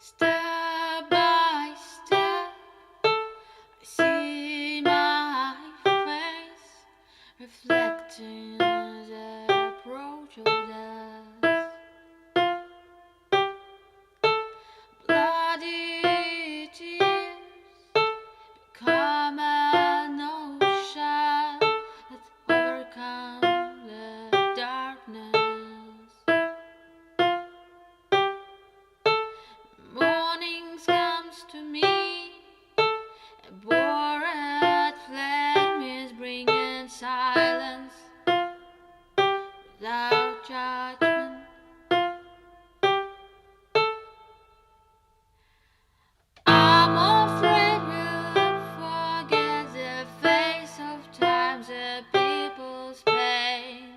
Step by step, I see my face reflecting the approach of death. Bloody tears become an ocean that overcomes the darkness. Morning comes to me, a bored flame is bringing silence without judgment. I'm afraid we'll forget the face of times, the people's pain.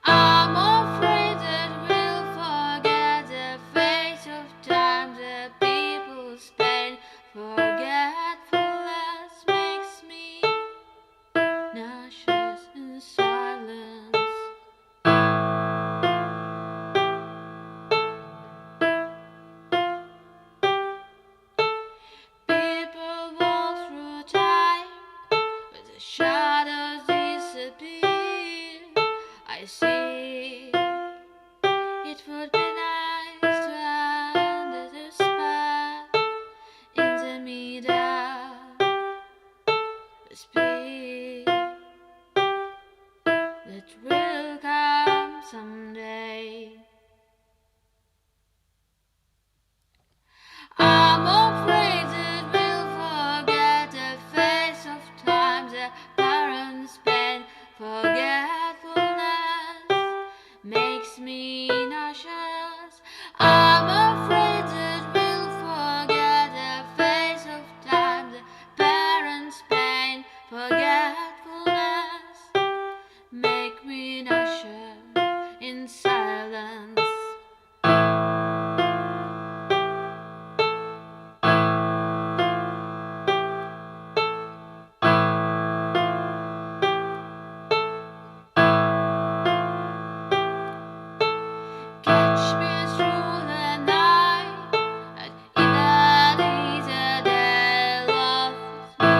I'm afraid that we'll forget the face of time, the people's pain. Forgetfulness makes me nauseous in silence. People walk through time, but the shadows disappear. I see it would be nice to end the despair in the middle, but speed that will come someday. I'm afraid that we'll forget the face of time, the parents' pain. Forgetfulness makes me nauseous. I'm afraid that we'll forget the face of time, the parents' pain. Forgetfulness make me nauseous in silence. Catch me through the night, and even is a day loves me.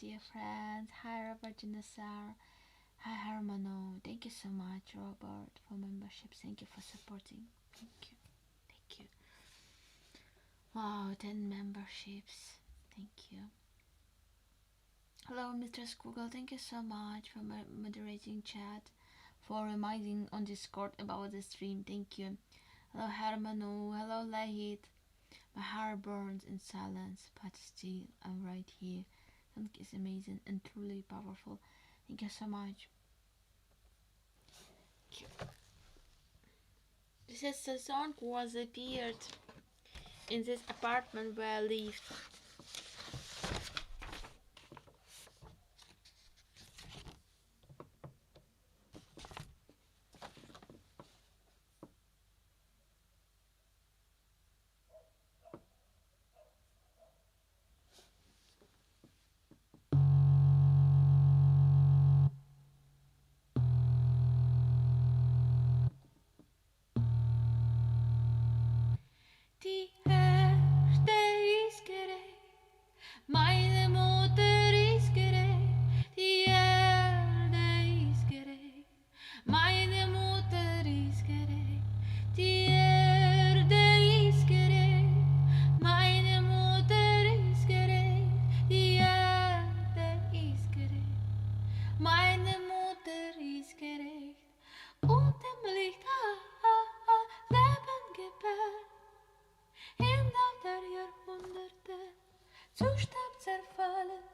dear friends. Hi, Robert Nassar. Hi, Hermano. Thank you so much, Robert, for membership. Thank you for supporting. Thank you. Thank you. Wow, 10 memberships. Thank you. Hello, Mistress Google. Thank you so much for moderating chat, for reminding on Discord about the stream. Thank you. Hello, Hermano. Hello, Lahit. My heart burns in silence, but still I'm right here. Song is amazing and truly powerful. Thank you so much. This is the song was appeared in this apartment where I lived. Die Erde ist gerecht, meine Mutter ist gerecht, die Erde ist gerecht, meine Mutter ist gerecht, die Erde ist gerecht, meine Mutter ist gerecht, die Erde ist gerecht, meine Mutter ist gerecht, und im Licht Leben gebärt. Im Lauf der Jahrhunderte zu Staub zerfallen.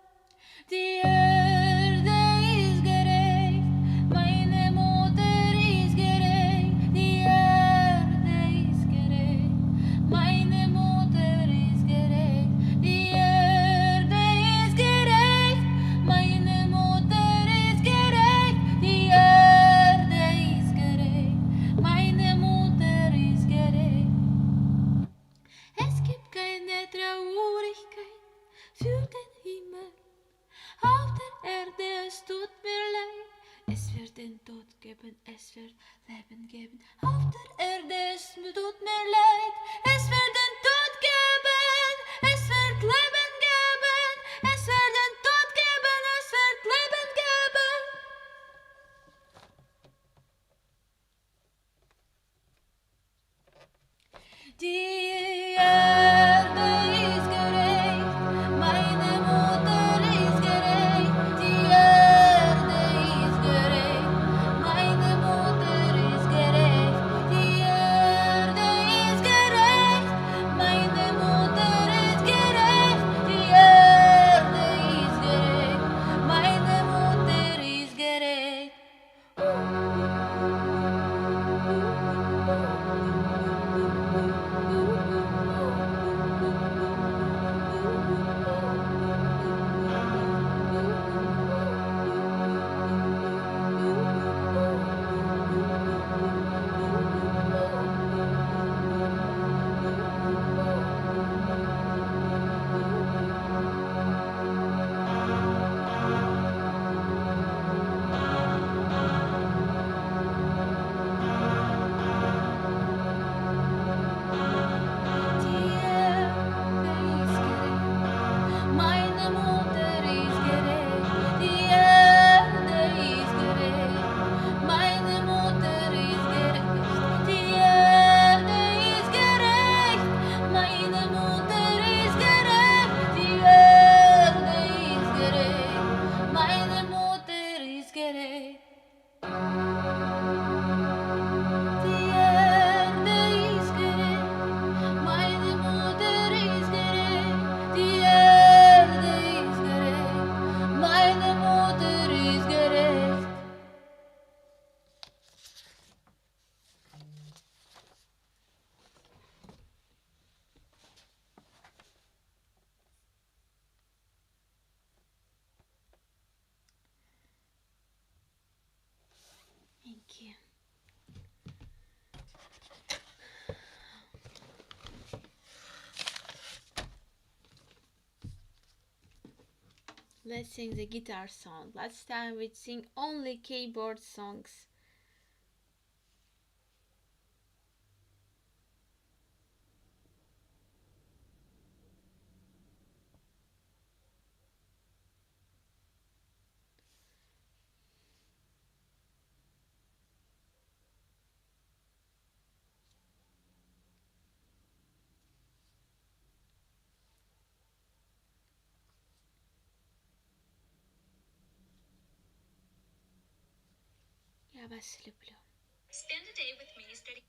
Die Erde ist gerecht, meine Mutter ist gerecht. Die Erde ist gerecht, meine Mutter ist gerecht. Die Erde ist gerecht, meine Mutter ist gerecht. Die Erde ist gerecht, meine Mutter ist gerecht. Es gibt keine Traurigkeit für den Himmel. Auf der Erde, es tut mir leid. Es wird den Tod geben, es wird Leben geben. Auf der Erde, es tut mir leid. Es wird den Tod geben, es wird Leben geben. Es wird den Tod geben, es wird Leben geben. Die Erde ist gerecht, meine Mutter ist gerecht. Die Erde ist gerecht, meine Mutter ist gerecht. Die Erde ist gerecht, meine Mutter ist gerecht. Die Erde ist gerecht, meine Mutter ist gerecht. Meine Mutter ist gerecht, die Erde ist gerecht. Meine Mutter ist gerecht, die Erde ist gerecht. Meine Mutter ist gerecht, die Erde ist gerecht. Meine Mutter ist gerecht. Die Erde ist gerecht, meine Mutter ist gerecht. Die Erde ist gerecht, meine Mutter ist gerecht. Thank you. Let's sing the guitar song. Last time we sing only keyboard songs. Я вас люблю. Spend a day with me studying.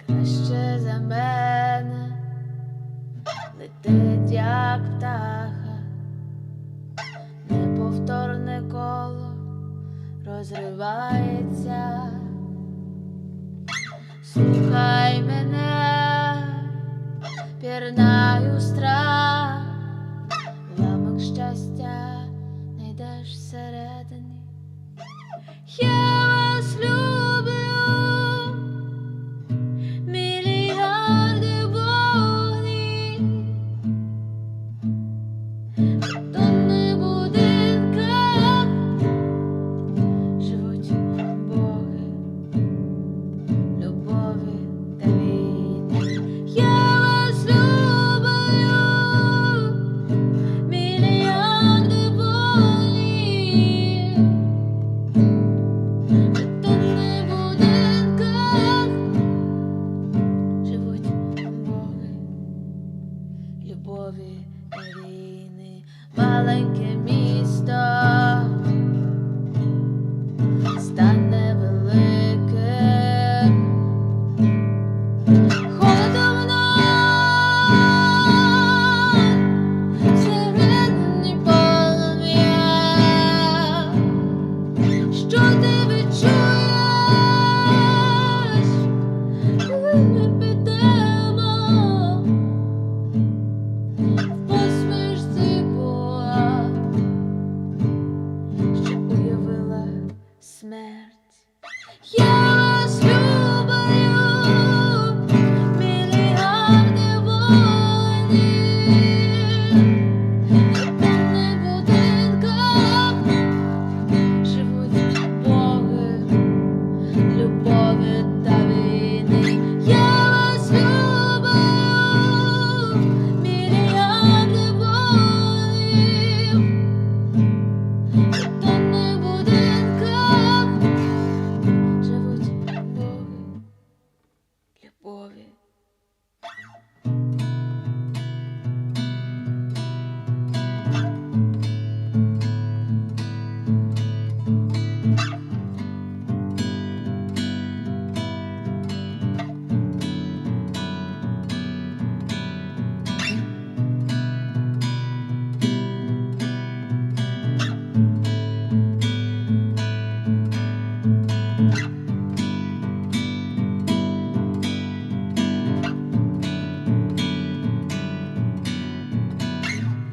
Краще за мене летить, як птаха, неповторне коло розривається. Слухай мене, пірнаю страх, ламок щастя найдеш всередині. Я вас люблю, мільярди вогнів, тонни будинках живуть боги, любові та війни. Я вас люблю, мільярди вогнів, тонни будинках живуть боги, любові та війни. Маленьке місто стане великим, холодом всередині полум'я. Що ти відчуєш, коли ми підемо в посмішці Бога, що уявила смерть? Я вас люблю, мільярди воїнів, тонни будинках живуть боги, любові та війни. Я вас люблю, мільярди воїнів, тонни будинках живуть боги, любові.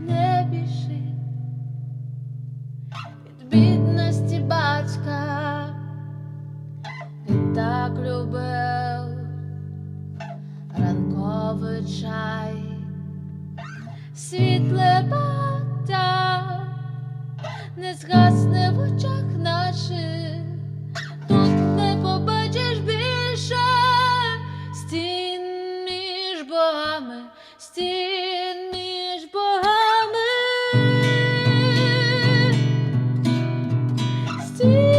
Не біжи від бідності батька, він так любив ранковий чай, світле бата не згасне в очах наших. Тут не побачиш більше стін між богами, стін між богами, стін.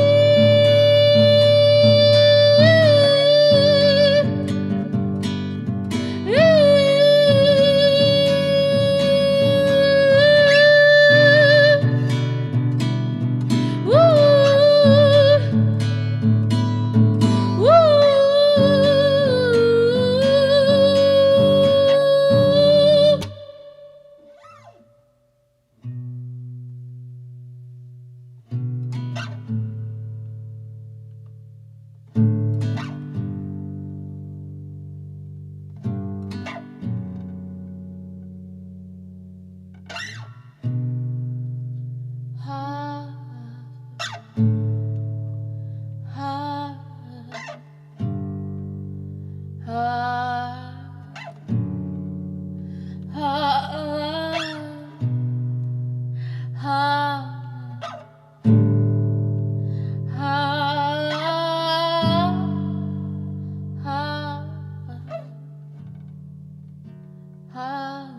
Ah.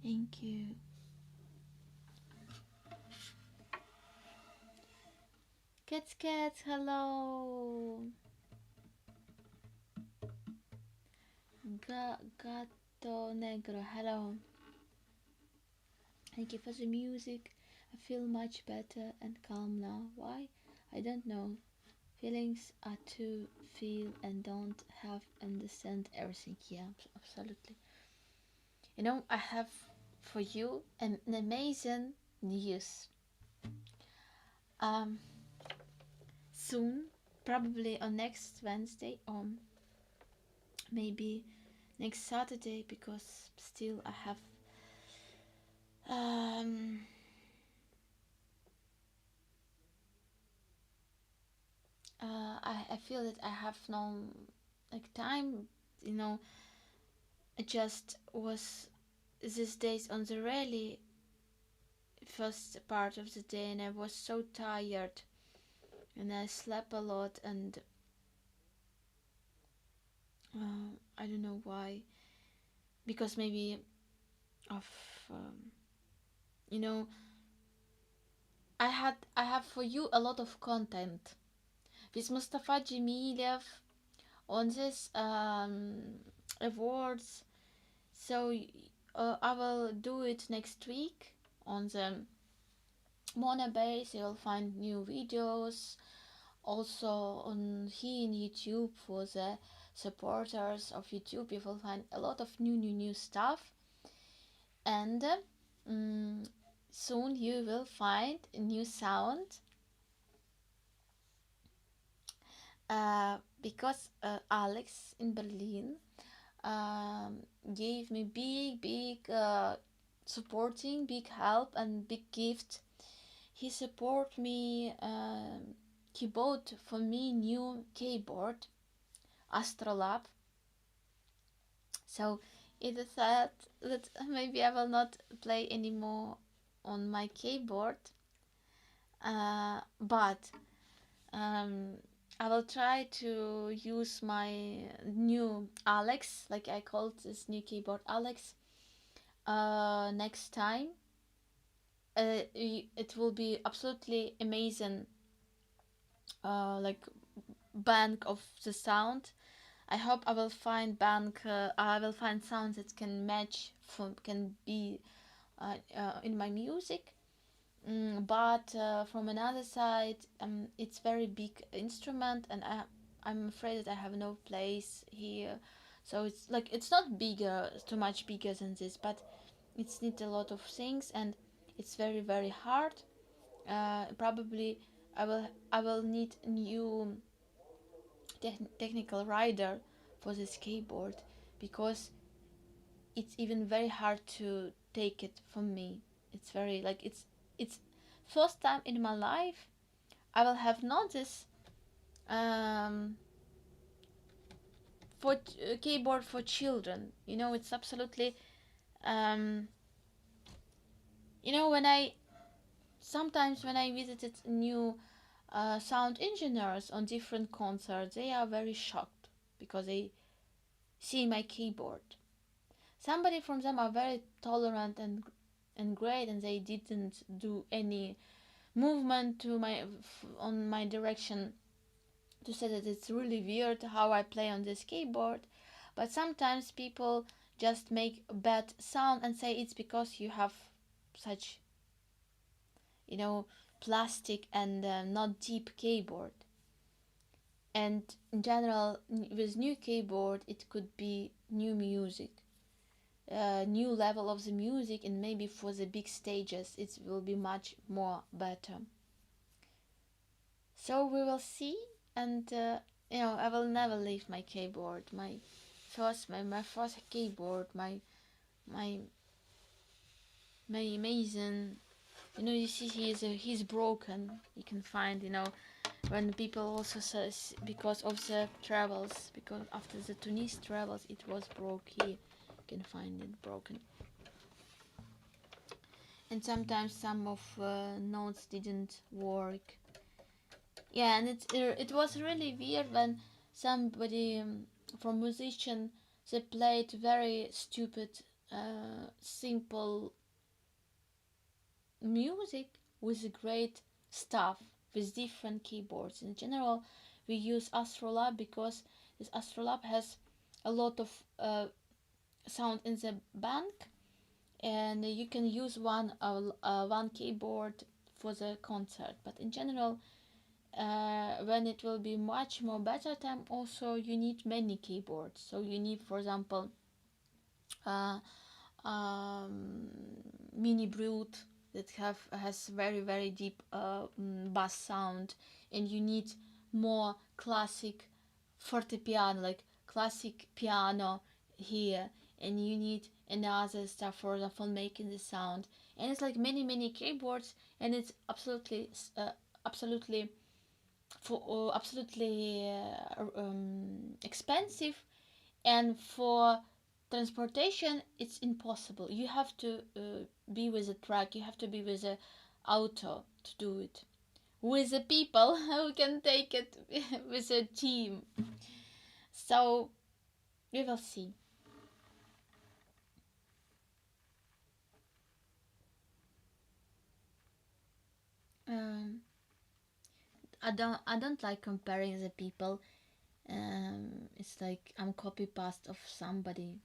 Thank you. Cats, hello. Gato Negro, hello. Thank you for the music. I feel much better and calm now. Why? I don't know. Feelings are to feel and don't have understand everything. Yeah, absolutely. You know, I have for you an amazing news. Um, soon, probably on next Wednesday or maybe next Saturday, because still I have um I feel that I have no like time, you know. I just was these days on the really first part of the day, and I was so tired, and I slept a lot, and I don't know why, because maybe of you know, I have for you a lot of content with Mustafa Jemilev on this awards. So I will do it next week on the Mona base. You'll find new videos also on here in YouTube. For the supporters of YouTube, you will find a lot of new stuff. And soon you will find a new sound, because Alex in Berlin gave me big supporting, big help and big gift. He support me. He bought for me new keyboard, Astrolab. So it is said that maybe I will not play anymore on my keyboard, but I will try to use my new Alex, like I called this new keyboard Alex, next time. It will be absolutely amazing, like bank of the sound. I hope I will find I will find sounds that can match can be in my music. But from another side, it's very big instrument, and I'm afraid that I have no place here. So it's like it's not bigger, too much bigger than this, but it's need a lot of things, and it's very hard. Probably I will need new technical rider for this keyboard, because it's even very hard to take it from me. It's very like it's first time in my life I will have not this um for keyboard for children. You know, it's absolutely um you know, when I sometimes when I visited new sound engineers on different concerts, they are very shocked because they see my keyboard. Somebody from them are very tolerant and great, and they didn't do any movement to my on my direction to say that it's really weird how I play on this keyboard. But sometimes people just make a bad sound and say it's because you have such, you know, plastic and not deep keyboard. And in general, with new keyboard, it could be new music, new level of the music, and maybe for the big stages it will be much more better. So we will see. And you know, I will never leave my keyboard, my first keyboard, my my amazing, you know. You see he's broken. You can find, you know, when people also says because of the travels, because after the Tunis travels it was broke here. You can find it broken. And sometimes some of notes didn't work. Yeah, and it was really weird when somebody from musician, they played very stupid, simple music with great stuff with different keyboards. In general, we use Astrolab because this Astrolab has a lot of sound in the bank, and you can use one keyboard for the concert. But in general, when it will be much more better time, also you need many keyboards. So you need, for example, uh, um, mini brute that has very deep bass sound, and you need more classic fortepiano, like classic piano here, and you need another stuff, for example, making the sound. And it's like many keyboards, and it's absolutely for absolutely expensive, and for transportation it's impossible. You have to be with a truck, you have to be with a auto to do it with the people who can take it with a team. So we will see. um, I don't like comparing the people. It's like I'm copy paste of somebody.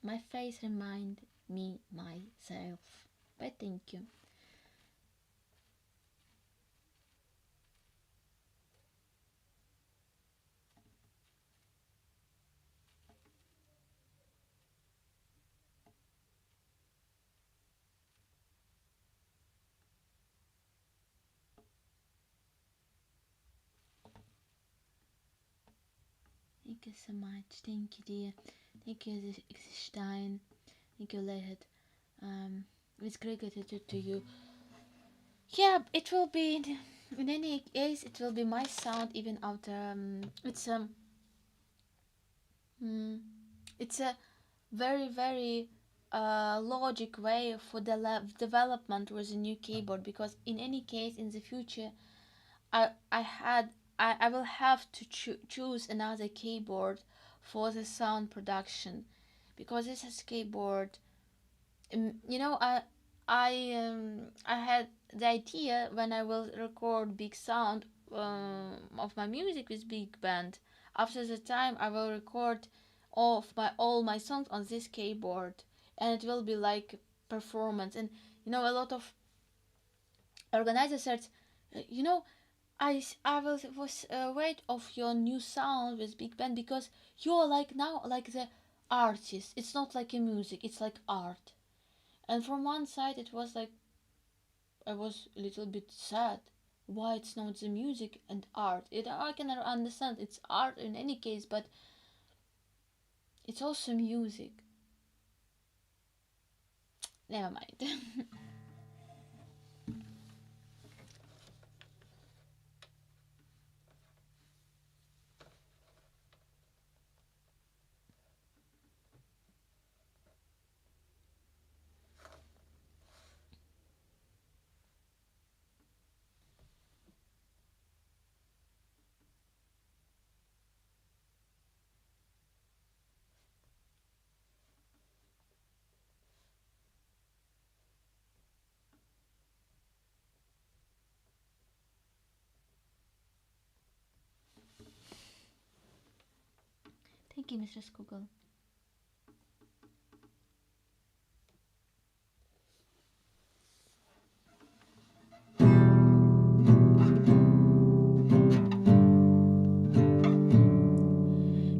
My face remind me myself. But thank you. Thank you so much. Thank you, dear. Thank you, Stein. Thank you, Lehed. It's great gratitude to you. Yeah, it will be. In any case, it will be my sound even after. It's mm, it's a very logic way for the development with a new keyboard, because in any case in the future I will have to choose another keyboard for the sound production, because this is keyboard. I had the idea when I will record big sound of my music with big band. After the time, I will record all my songs on this keyboard, and it will be like performance. And a lot of organizers said, you know, I will was wait of your new sound with big band, because you're like now like the artist. It's not like a music. It's like art. And from one side, it was like I was a little bit sad. Why it's not the music and art? I can understand it's art in any case, but it's also music. Never mind. Thank you, Mr. Google.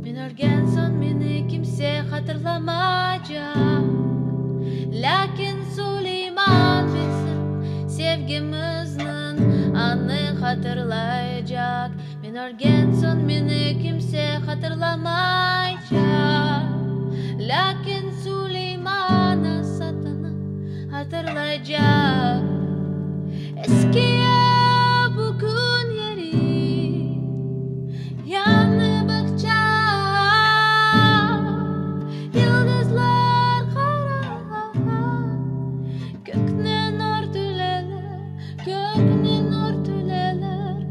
Min örgenson mini kimse hatırlamayacak. Lakin Süleyman bilsin sevgimizin anı hatırlayacak. Min örgenson mini kimse hatırlamayacak. Lakin Süleyman'ın satını hatırlayacak. Eskiye bugün yeri yanı bakacak. Yıldızlar kara, gökten örtüleler, gökten örtüleler.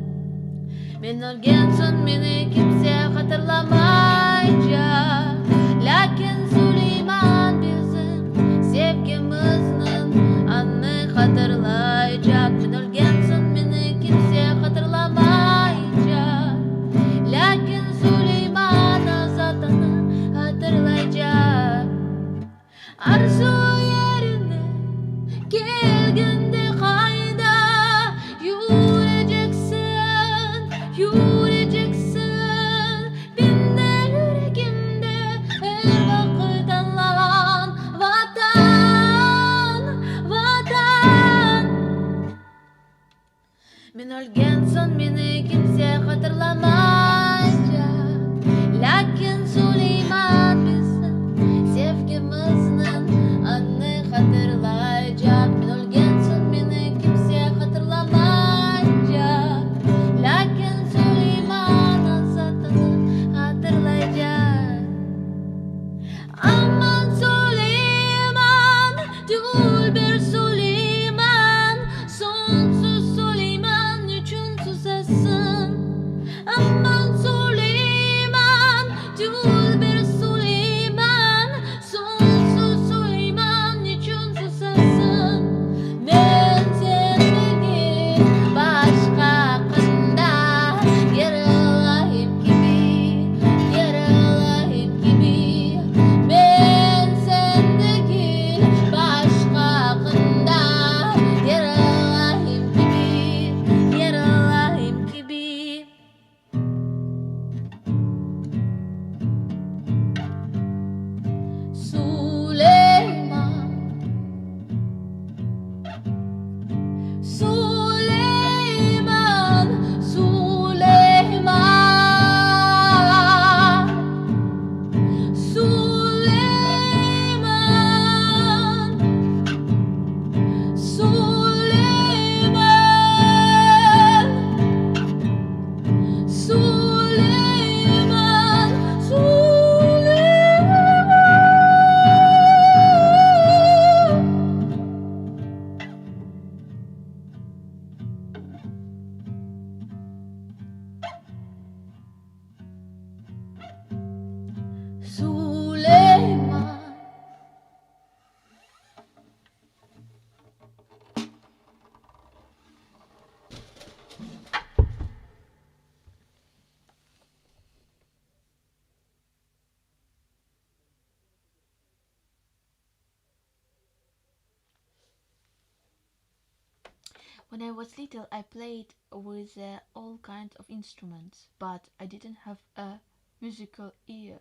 When I was little, I played with all kinds of instruments, but I didn't have a musical ear.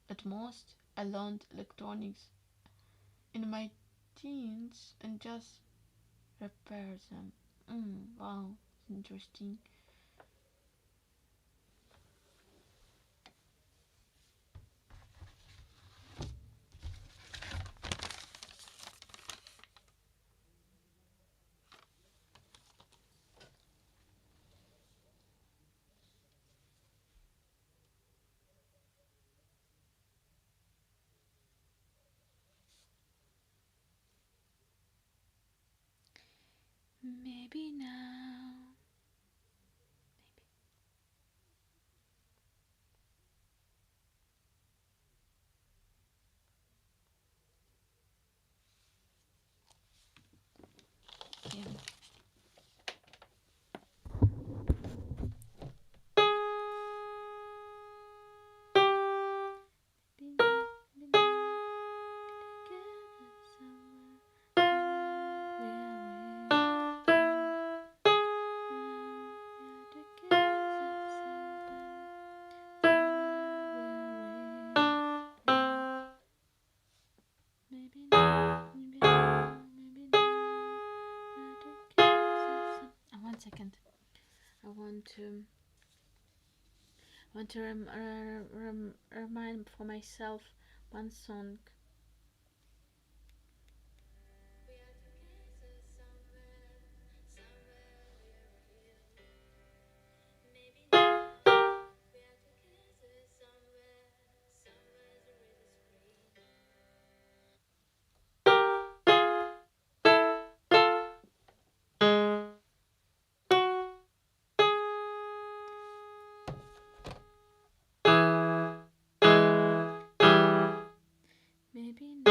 At most, I learned electronics in my teens and just repair them. Wow, interesting. Maybe now. Maybe. Yeah. One second. I want to remind for myself one song. We are together somewhere, somewhere we are real. Maybe now we are together somewhere, somewhere there is a screen. Maybe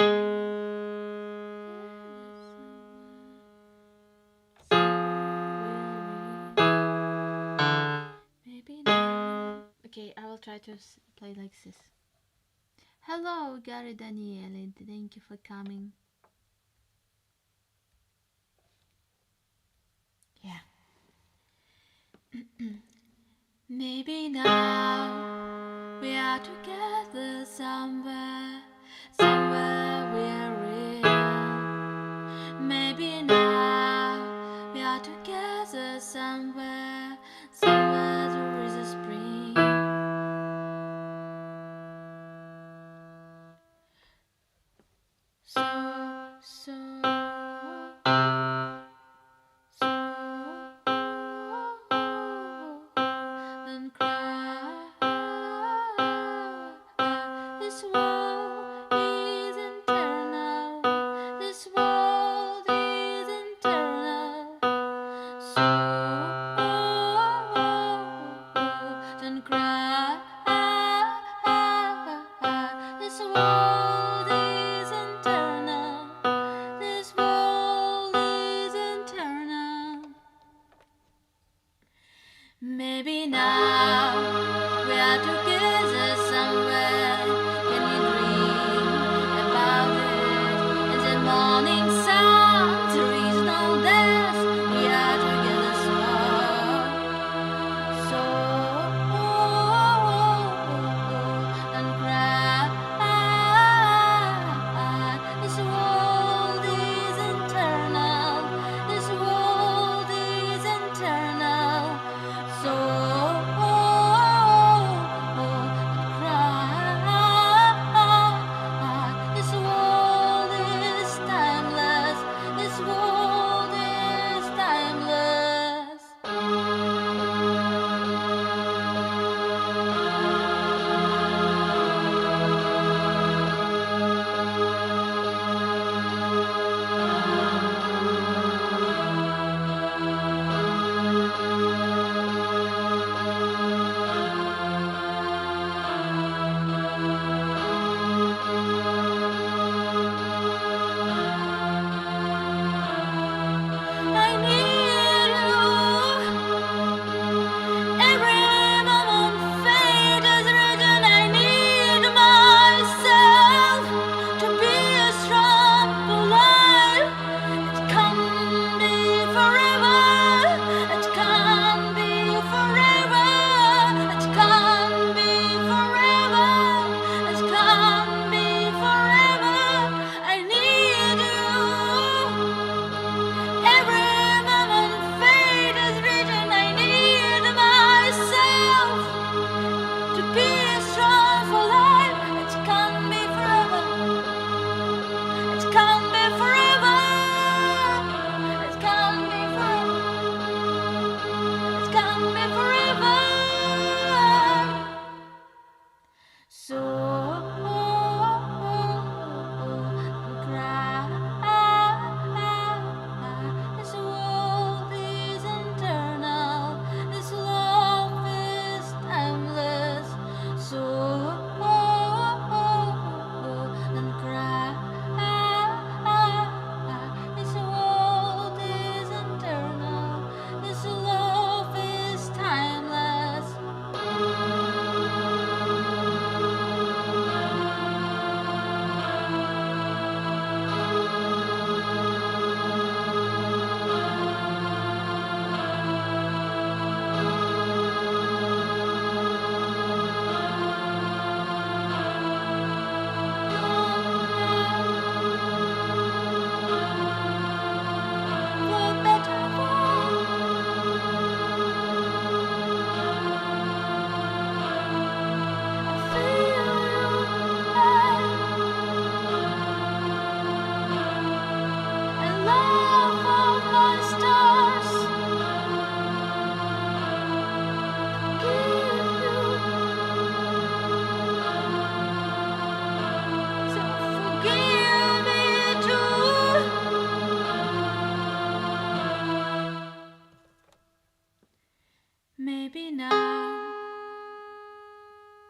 maybe now. Okay, I will try to play like this. Hello, Gary Daniele. Thank you for coming. Yeah. Maybe now we are together somewhere, somewhere we are real. Maybe now we are together somewhere, somewhere there is a spring. Don't cry. This war is eternal.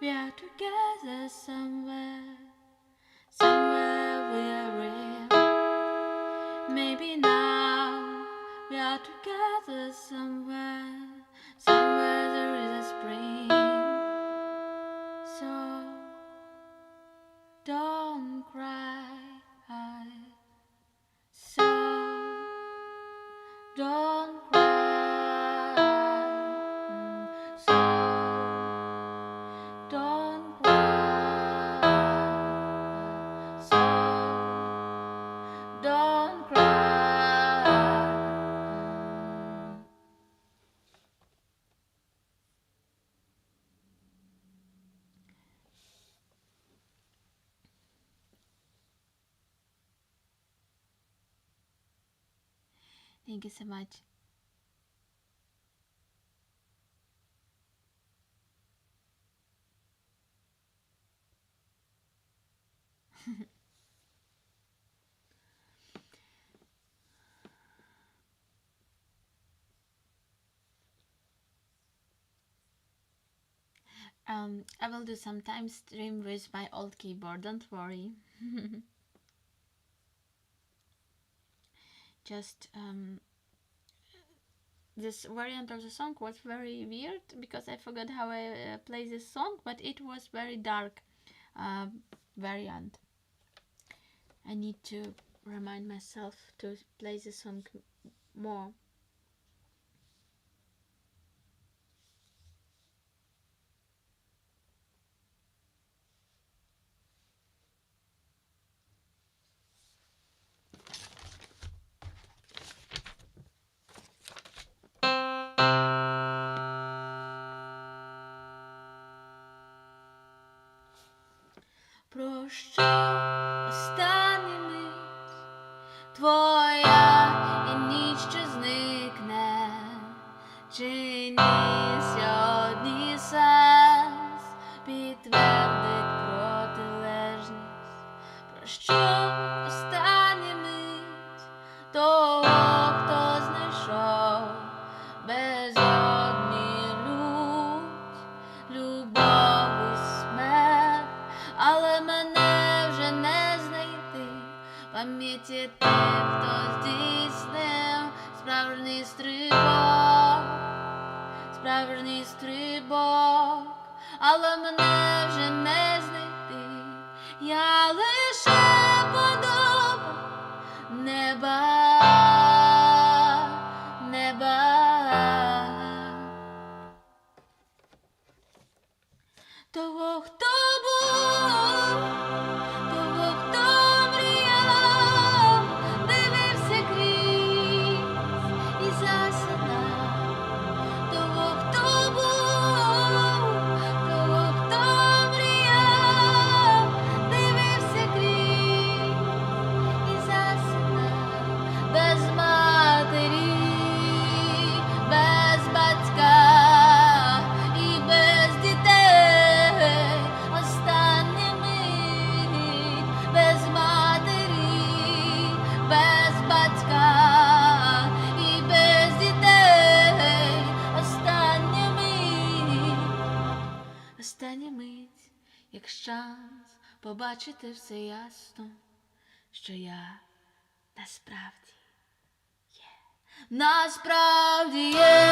We are together somewhere, somewhere we are real. Maybe now we are together somewhere, somewhere there is a spring. So don't cry. So don't cry. So don't cry. So don't cry. Thank you so much. I will do some time stream with my old keyboard, don't worry. Just this variant of the song was very weird because I forgot how I play this song, but it was very dark variant. I need to remind myself to play the song more. Прощай, останній мить твоя і ніч, що зникне, чи ні сьогодні сенс підтвердить протилежність. Прощай, останній мить того, хто знайшов безодні лють, любов і смерть, але мене вже не знайти в пам'яті тих, хто здійснив справжній стрибок, але мене вже не знайти, я лише подоба неба. Того, хто був, того, хто мріяв, дивився крізь і засинав. Того, хто був, того, хто мріяв, дивився крізь і засинав. Без матері, без батька і без дітей. Остання мить, без матері, без батька і без дітей. Остання мить, як шанс побачити все ясно, що я насправді є. Насправді є,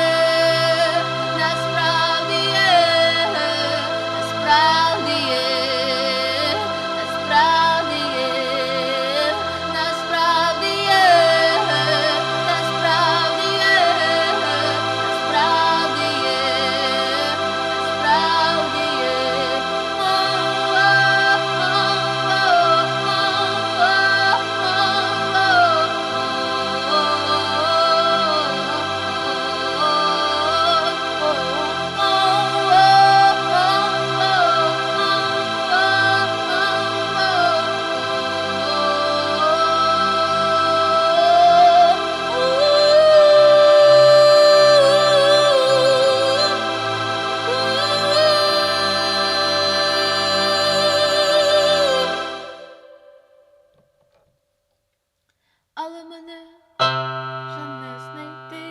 насправді є, насправді є, насправді є, насправді є, насправді є, насправді є, насправді але мене вже не знайти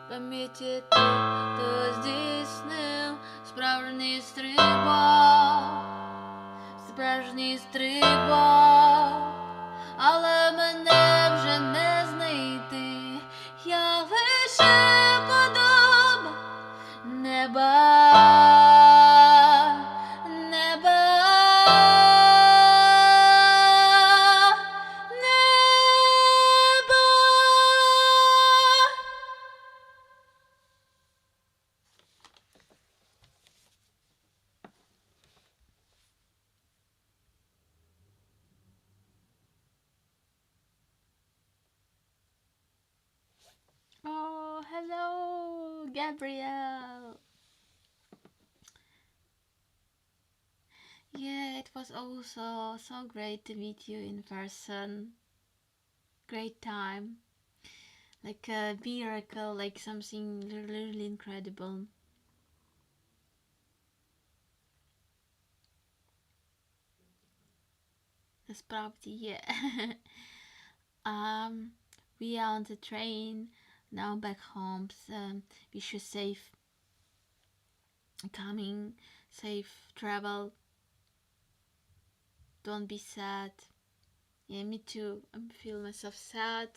в пам'яті тих, хто здійснив справжній стрибок. вічний стрибок, але мене вже не знайти. Я лише подоба неба. Oh, hello, Gabrielle. Yeah, it was also so great to meet you in person. Great time. Like a miracle, like something really incredible. That's probably, yeah. We are on the train now back home. So wish you safe coming, safe travel. Don't be sad. Yeah, me too. I feel myself sad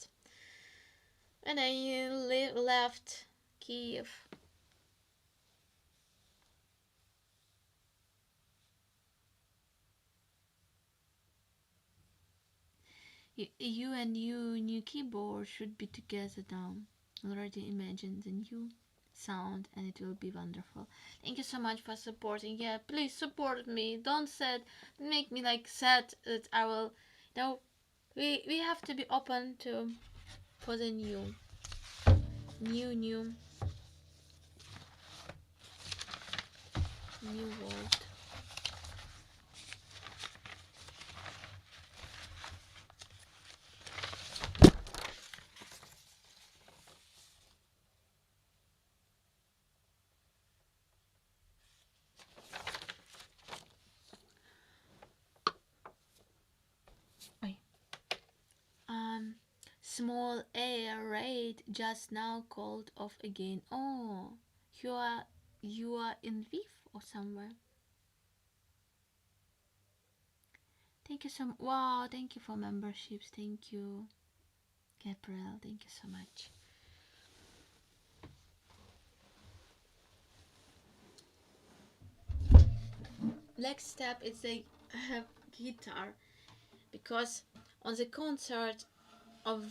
when I left Kiev. You and your new keyboard should be together now. Already imagine the new sound and it will be wonderful. Thank you so much for supporting. Yeah, please support me. Don't make me like sad that I will. No, we have to be open to for the new world. Small air raid just now called off again. Oh, you are in Lviv or somewhere. Thank you so much. Wow, thank you for memberships. Thank you, Gabriel. Thank you so much. Next step is a guitar, because on the concert of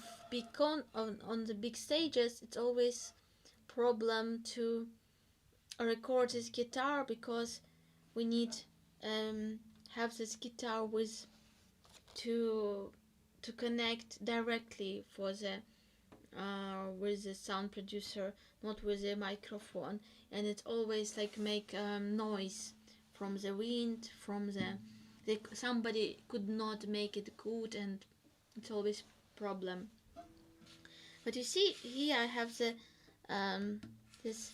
on the big stages, it's always problem to record this guitar, because we need have this guitar with to connect directly for the with the sound producer, not with the microphone, and it always like make noise from the wind, from the somebody could not make it good, and it's always problem. But you see here I have the this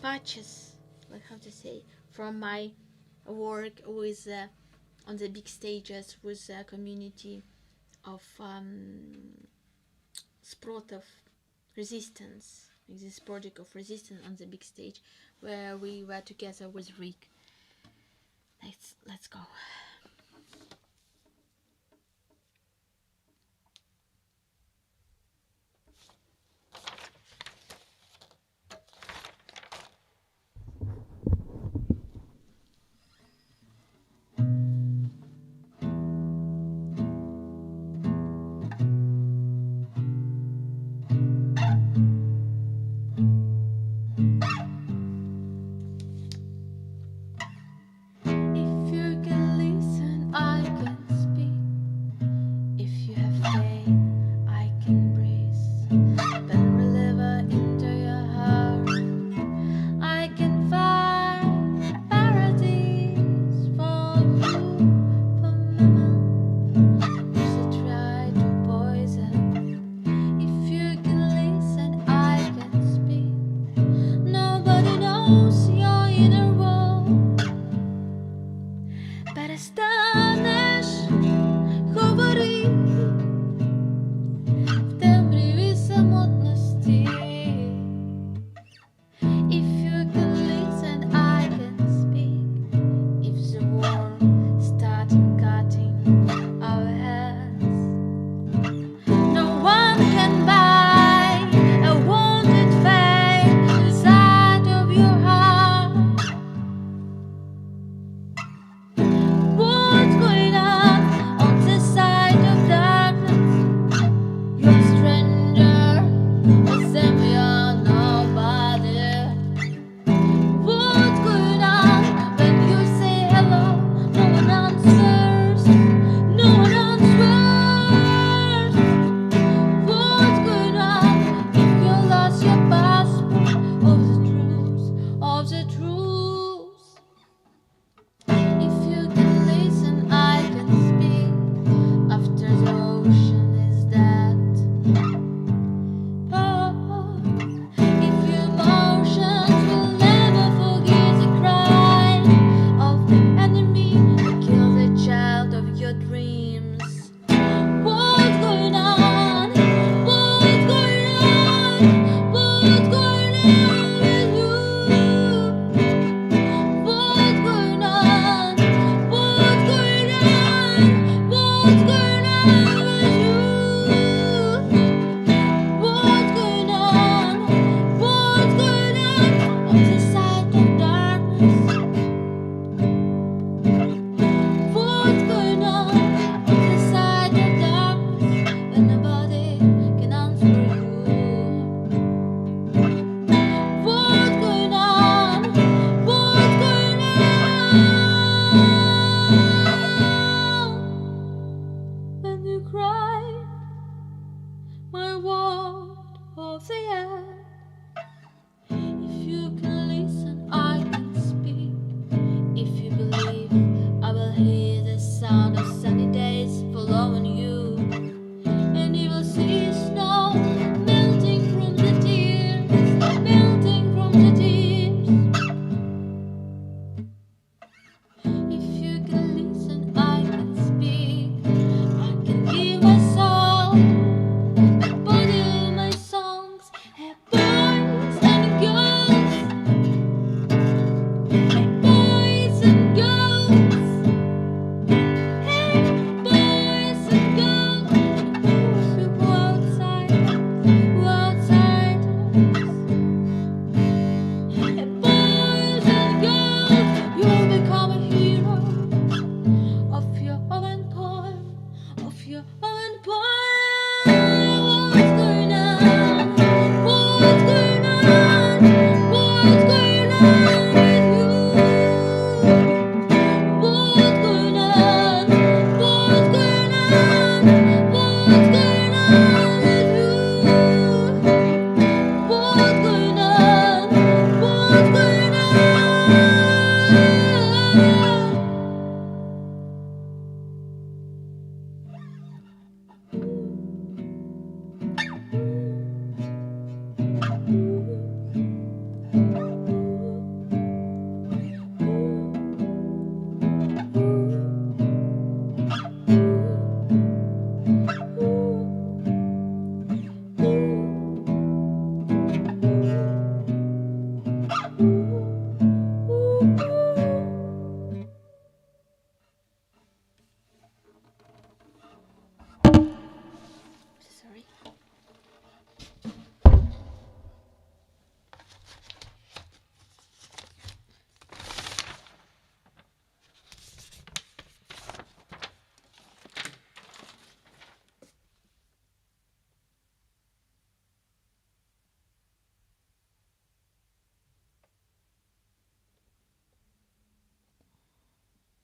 patches, like how to say, from my work with on the big stages with the community of sport of resistance, like this project of resistance on the big stage, where we were together with Rick. Let's go. If you can listen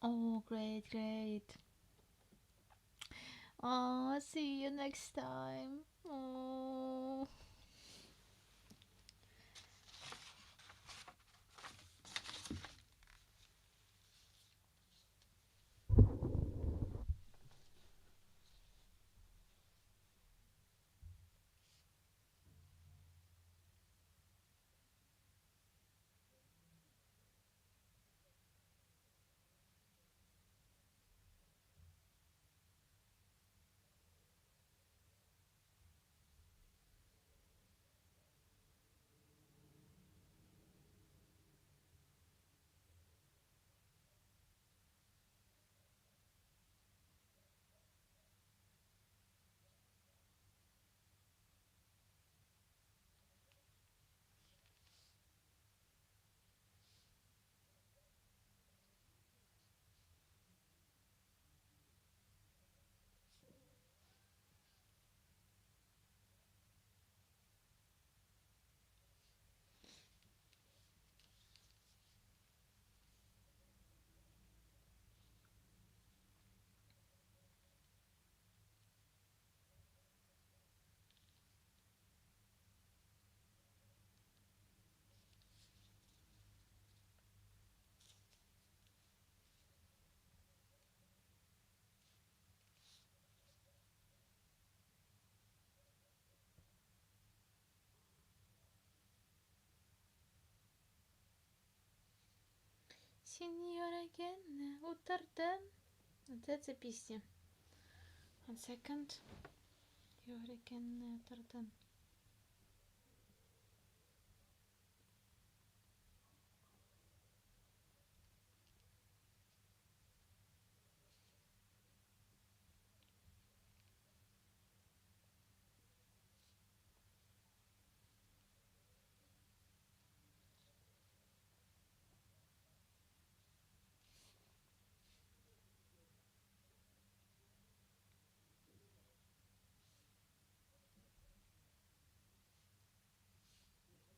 Oh, great. Oh, see you next time. Oh. Signora again, утырдым. That's a песня. 1 second. Yörekenle утырдым.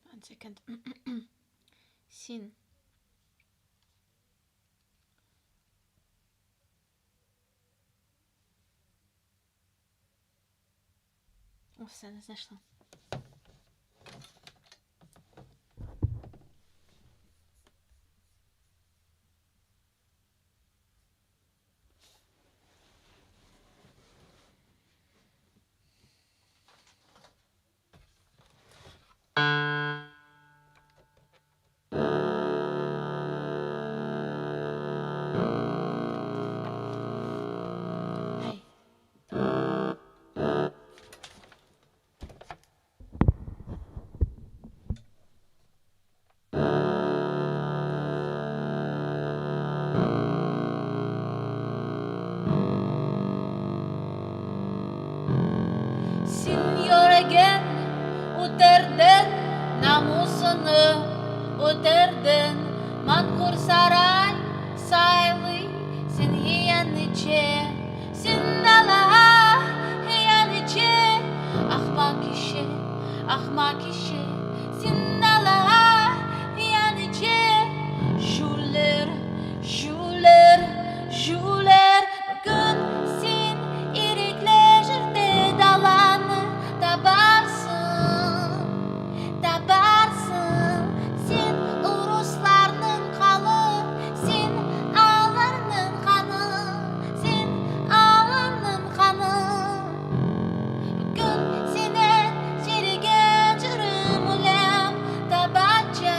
One second. Син. О, все, не знайшла. Signora утырдın, namusunu утырдın, mankur saray saylı, sen yiyen içe, sen dala yiyen içe, ahmak işe, sen dala yiyen içe, juler, bugün sen irikleşirde dalanı tabarsın, sen uruslarının kanı, sen ağlarının kanı, bugün senen çirigen çürüm ulam tabacak,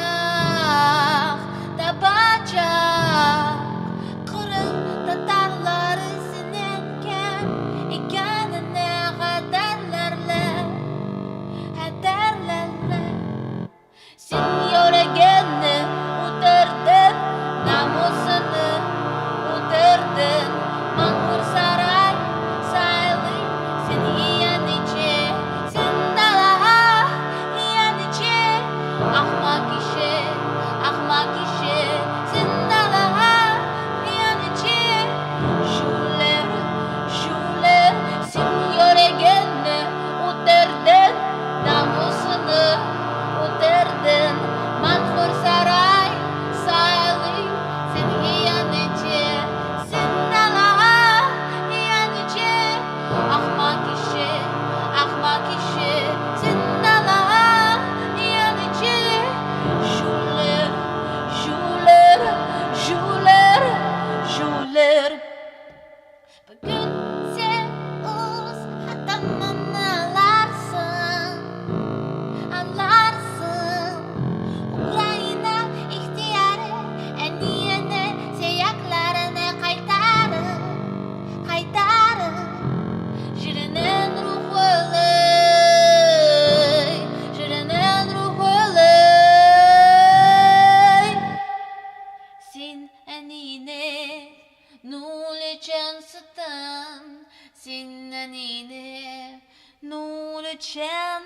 Kırım Tatarları sinenken ikenine kaderlerle. Signora geldi, utırdın, namusunu utırdın, mankur saray sayılı, sen yiyen içe, sen dala yiyen içe, ahmak işe, sen dala yiyen içe, juler, signora geldi, utırdın, namusunu utırdın, mankur saray sayılı, sen yiyen içe,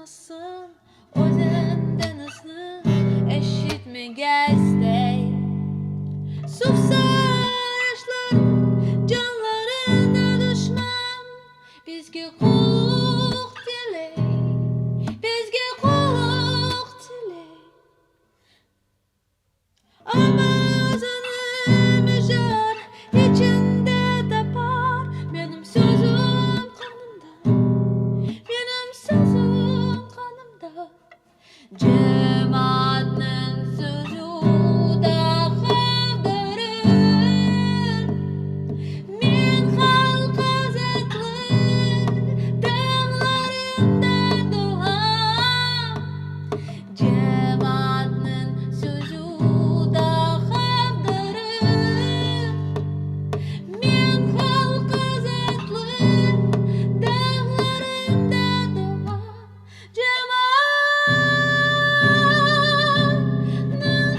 olmasın o senden hızlı eşit mi gezde Sufsa yaşlarım canlarına düşmem Bizge kuk diley Bizge kuk diley Ama özünü müjder içinde tepar Benim sözüm kanımda Benim sözüm kanımda Cemaatnin sözü da kavdırır Min halka zetli dağlarında doğam Cemaatnin sözü da kavdırır Min halka zetli dağlarında doğam Cemaatnin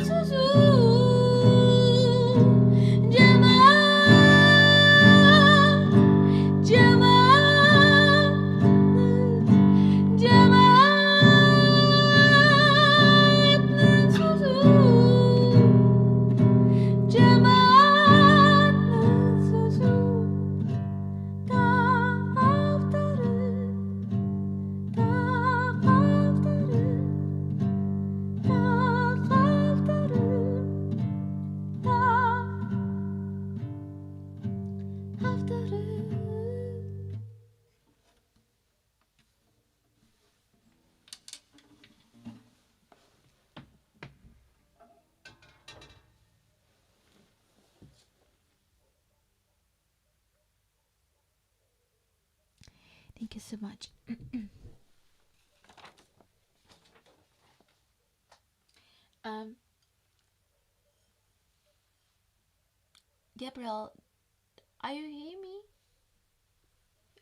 sözü Cemaatnin sözü Cemaatnin sözü Da kavdırır Da kavdırır Da kavdırır Da kavdırır Thank you so much. Gabriel, are you hear me?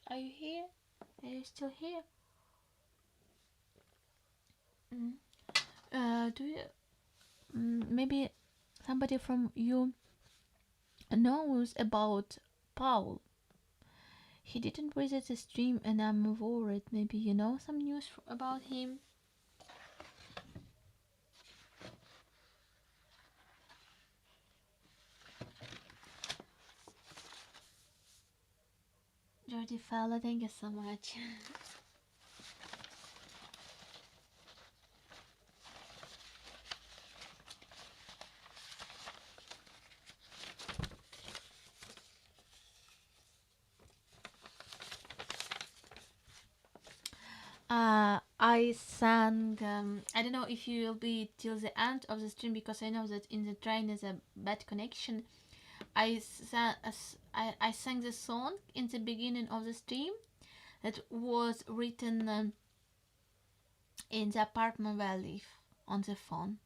Are you here? Are you still here? Do you maybe somebody from you knows about Paul? He didn't visit the stream and I'm worried. Maybe you know some news about him? Jordi Fella, thank you so much. I sang, I don't know if you will be till the end of the stream because I know that in the train is a bad connection. I sang the song in the beginning of the stream that was written in the apartment where I live on the phone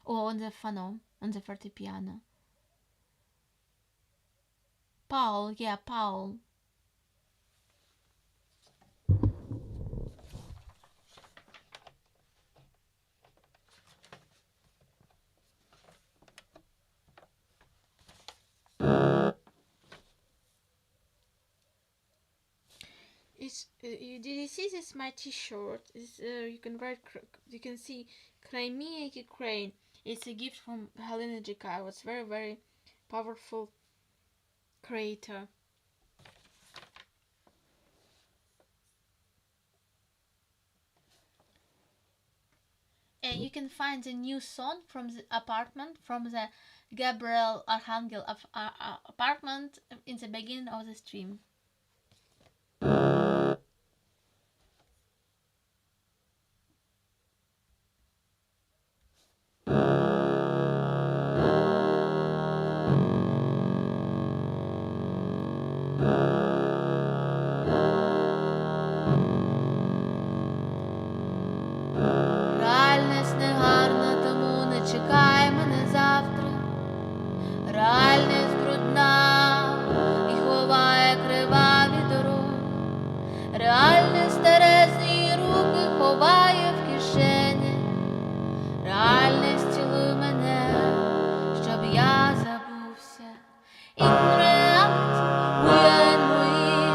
or on the phone on the fortepiano. Paul, yeah, Paul. Did you see this? My T-shirt. You can write. You can see Crimea, Ukraine. It's a gift from Helena Jika. Was very very powerful creator. And you can find the new song from the apartment from the Gabriel Archangel apartment in the beginning of the stream. Реальність не гарна, тому не чекай мене завтра. Реальність брудна і ховає криваві дороги. Реальність старезні руки ховає в кишені. Реальність цілуй мене, щоб я забувся. In reality, we are in ruin.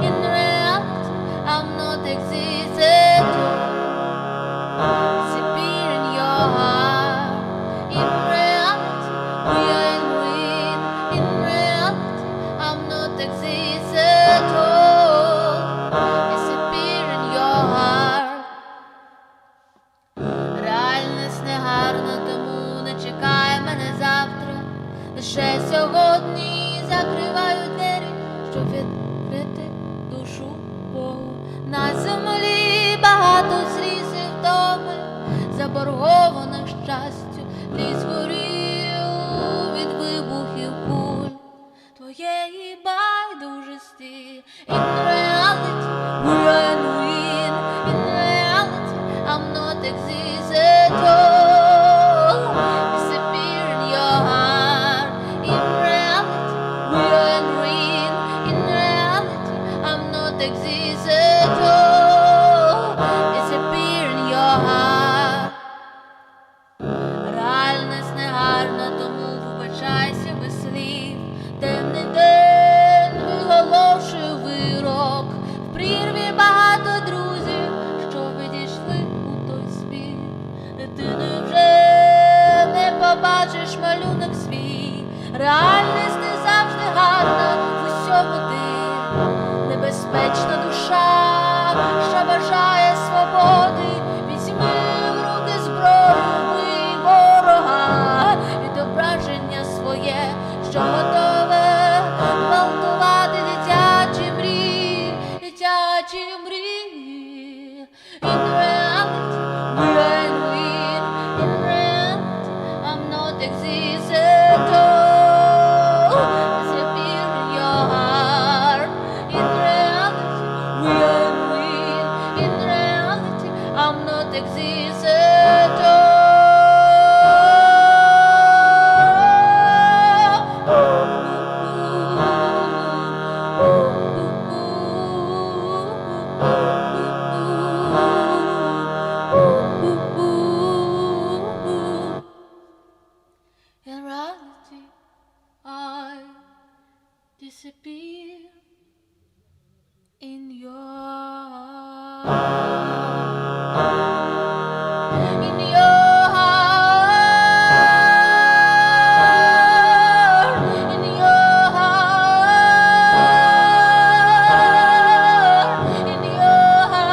In reality, I'm not existent. На землі багато сліз і втоми, заборгованих щастю, ліс горів від вибухів куль твоєї байдужості. In reality, we're in ruin. In reality, I'm not exist at all. Disappear in your heart. In reality, we're in ruin. In reality, I'm not exist at all. Disappear in your heart. Реальність негарна, тому вибачайся без слів. Темний день виголошує вирок. В прірві багато друзів, що відійшли у той світ. Ти невже не побачиш малюнок свій? Реальність не завжди гарна, в усьому ти. Небезпечна душа, що бажає свободи. Візьми в руки зброю, бий ворога. Відображення своє, що готове гвалтувати дитячі мрії, дитячі мрії. In reality, we're in ruin. In reality, I'm not exist at all. Disappear in your heart. In reality, we're in ruin. In reality, I'm not exist at all. In reality, I disappear in your heart. In your heart. In your heart. In your heart.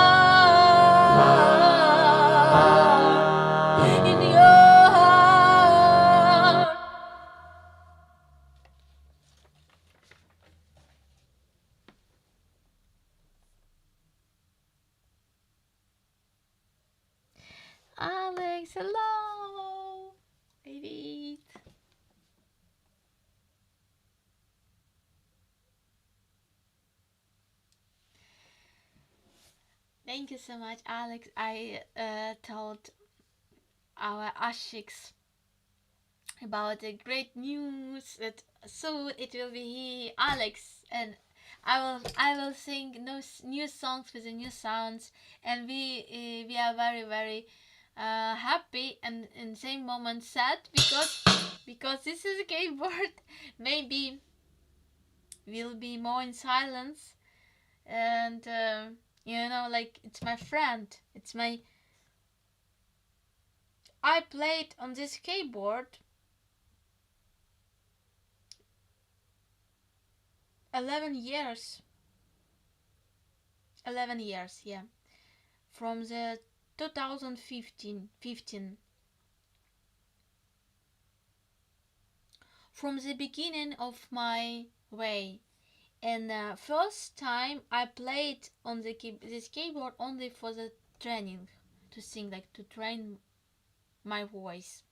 In your heart. Alex, hello. Привіт. Thank you so much, Alex. I told our Ashiks about the great news that soon it will be Alex, and I will sing new songs with the new sounds, and we are very very happy and in the same moment sad because this is a keyboard. Maybe we'll be more in silence, and like it's my friend. I played on this keyboard 11 years. 11 years, yeah. From the 2015. From the beginning of my way. And first time I played on this keyboard only for the training, to sing, like to train my voice.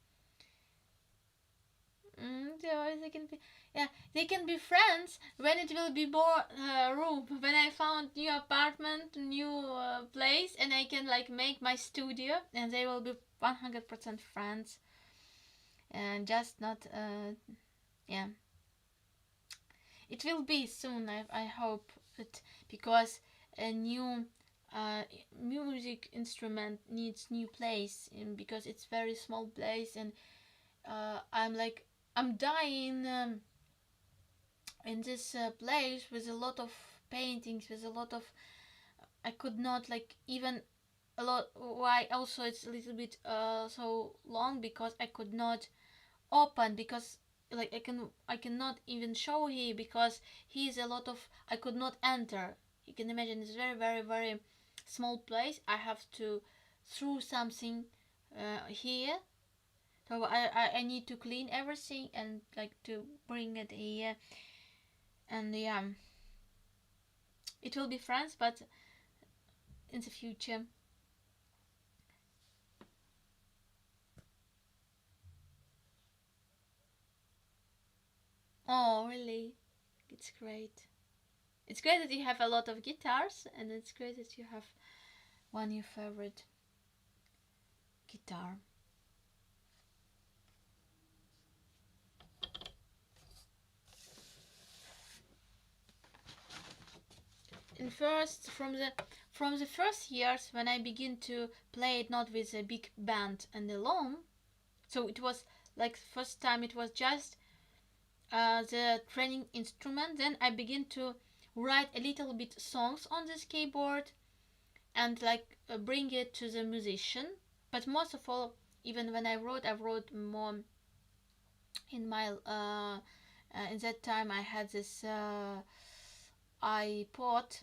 They can be friends when it will be more room. When I found new apartment, new place, and I can like make my studio, and they will be 100% friends, and just not It will be soon. I hope it, because a new music instrument needs new place, because it's very small place, and I'm dying in this place with a lot of paintings, with a lot of I could not like even a lot. Why also it's a little bit so long, because I could not open, because like I cannot even show here, because he's a lot of I could not enter. You can imagine it's very very very small place. I have to throw something here, so I need to clean everything and like to bring it here, and It will be France, but in the future. Oh, really? It's great. It's great that you have a lot of guitars, and it's great that you have one your favorite guitar. And first, from the first years when I begin to play it not with a big band and alone, so it was like first time it was just the training instrument. Then I begin to write a little bit songs on this keyboard and like bring it to the musician. But most of all, even when I wrote more in my in that time I had this iPod,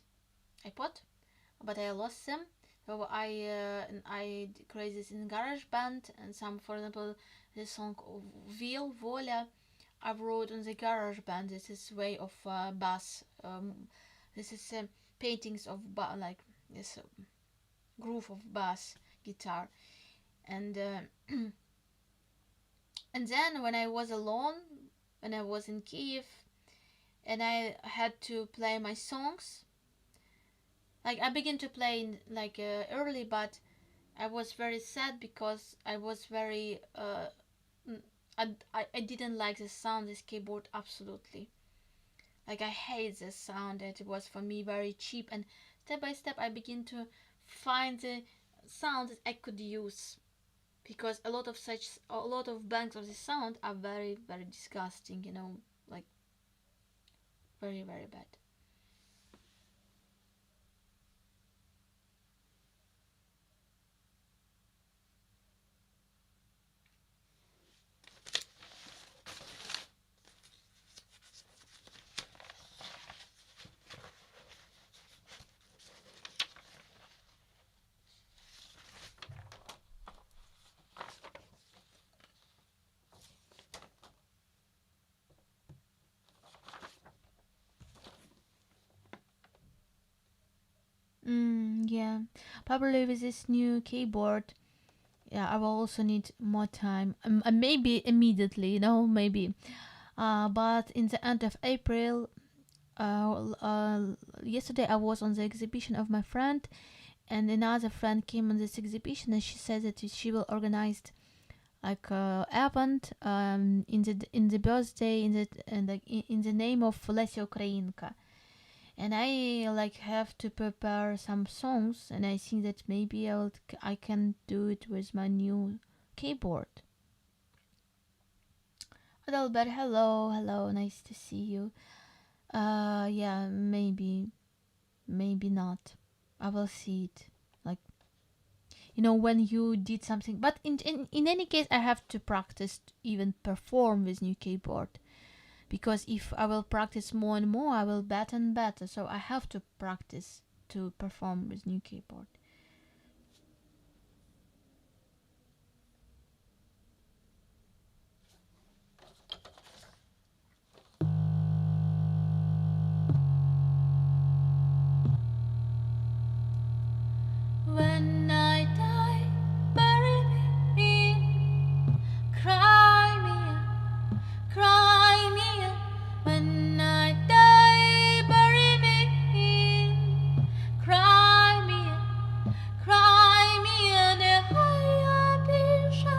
but I lost them. So I created this in GarageBand, and some, for example, the song Volia, I wrote on the GarageBand. This is way of bass. This is paintings of like this groove of bass guitar, and and then when I was alone, when I was in Kiev, and I had to play my songs. Like I began to play in, like early, but I was very sad because I was very I didn't like the sound this keyboard absolutely. Like I hate the sound. It was for me very cheap, and step by step I begin to find the sound that I could use, because a lot of banks of the sound are very very disgusting, like very very bad. Yeah, probably with this new keyboard, yeah, I will also need more time. Maybe immediately, maybe. But in the end of April, yesterday I was on the exhibition of my friend, and another friend came on this exhibition, and she said that she will organize like event in the birthday in the name of Lesia Ukrainka, and I like have to prepare some songs, and I think that maybe I can do it with my new keyboard. Adalbert, hello, nice to see you. Yeah, maybe not. I will see it. Like, when you did something, but in any case, I have to practice to even perform with new keyboard, because if I will practice more and more, I will better and better. So I have to practice to perform with new keyboard. When I die, bury me in Crimea, Crimea. When I die, bury me in Crimea, Crimea. Нехай я більше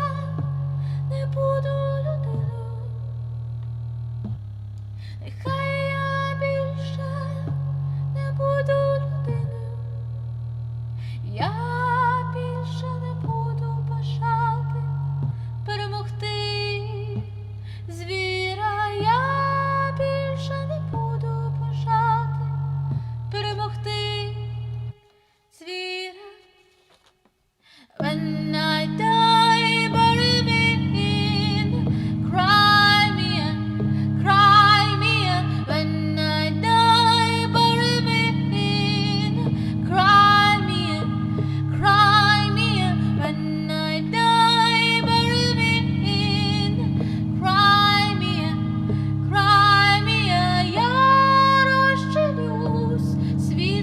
не буду людиною. Нехай я більше не буду людиною. Я більше не буду бажати перемогти звіра. Я більше не буду бажати перемогти звіра. When I die, bury me in Crimea, Crimea. When I die, bury me in Crimea, Crimea. When I die, bury me in Crimea, Crimea. Я розчинюсь світ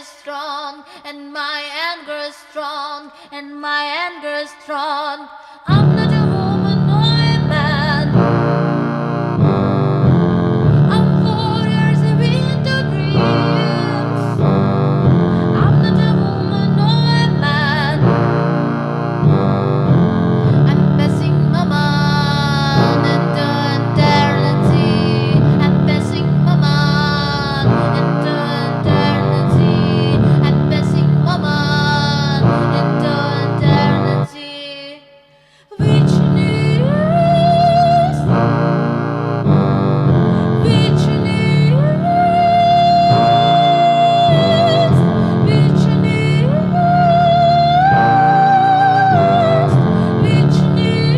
strong, and my anger is strong, and my anger is strong. I'm not a woman nor a man. I'm 4 years into dreams. I'm not a woman nor a man. I'm passing my mind into eternity. I'm passing my mind into eternity. I'm passing my mind into eternity. Which news? Which news? Which news? Which news?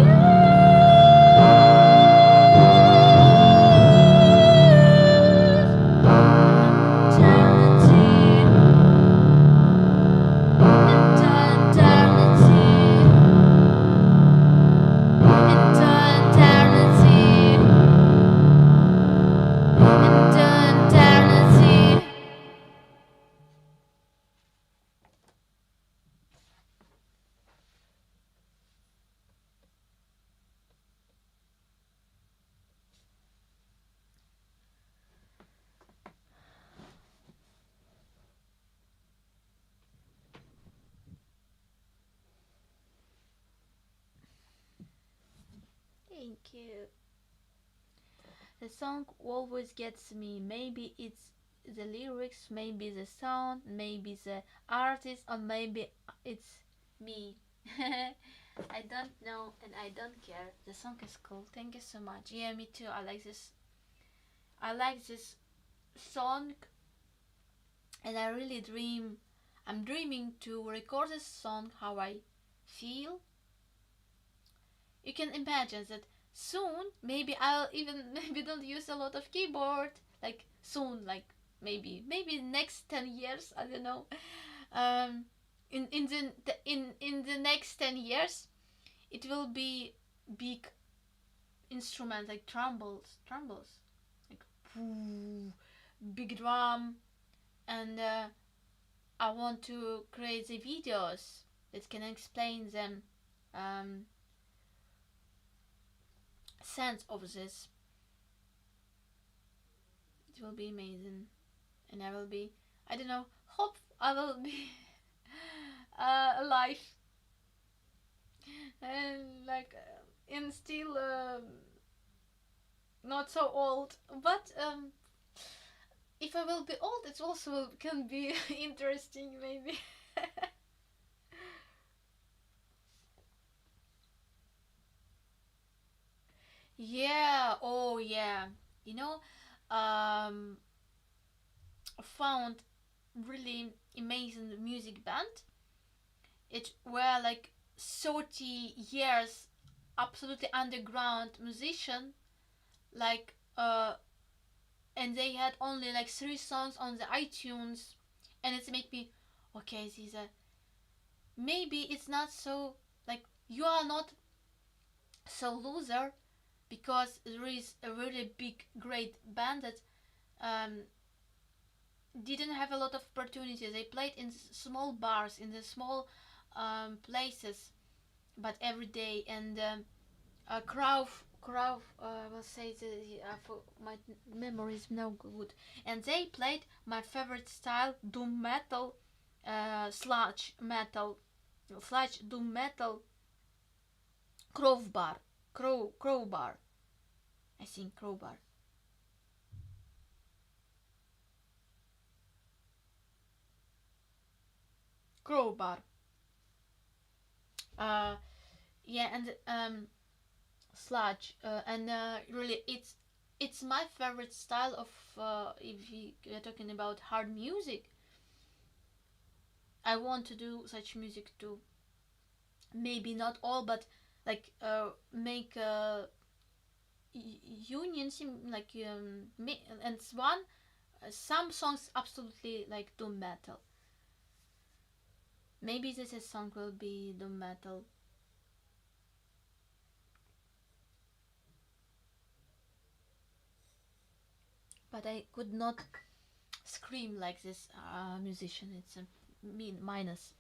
Thank you. The song always gets me. Maybe it's the lyrics, maybe the sound, maybe the artist, or maybe it's me. I don't know and I don't care. The song is cool. Thank you so much. Yeah, me too. I like this. I like this song, and I really dream. I'm dreaming to record this song how I feel. You can imagine that soon maybe I'll even maybe don't use a lot of keyboard, like soon, like maybe next 10 years, I don't know. um in the next 10 years it will be big instrument like trombones, like whoo, big drum, and I want to create the videos that can explain them um sense of this. It will be amazing, and I will be, I don't know, hope I will be alive and like and still not so old, but if I will be old it also can be interesting maybe. Yeah, oh yeah, you know, um found really amazing music band. It were like 30 years absolutely underground musician, like and they had only like 3 songs on the iTunes, and it's make me, okay, Ziza, maybe it's not so, like, you are not so loser, because there is a really big great band that um, didn't have a lot of opportunities. They played in small bars, in the small places, but every day, and Krav, will say the, for my memory is no good, and they played my favorite style, doom metal, sludge metal, sludge doom metal, crowbar, crowbar, I think crowbar, crowbar. Uh, yeah, and sludge, and really, it's my favorite style of if you're talking about hard music. I want to do such music too. Maybe not all, but like make unions, like and one some songs absolutely like doom metal. Maybe this song will be doom metal, but I could not scream like this musician. It's a minus.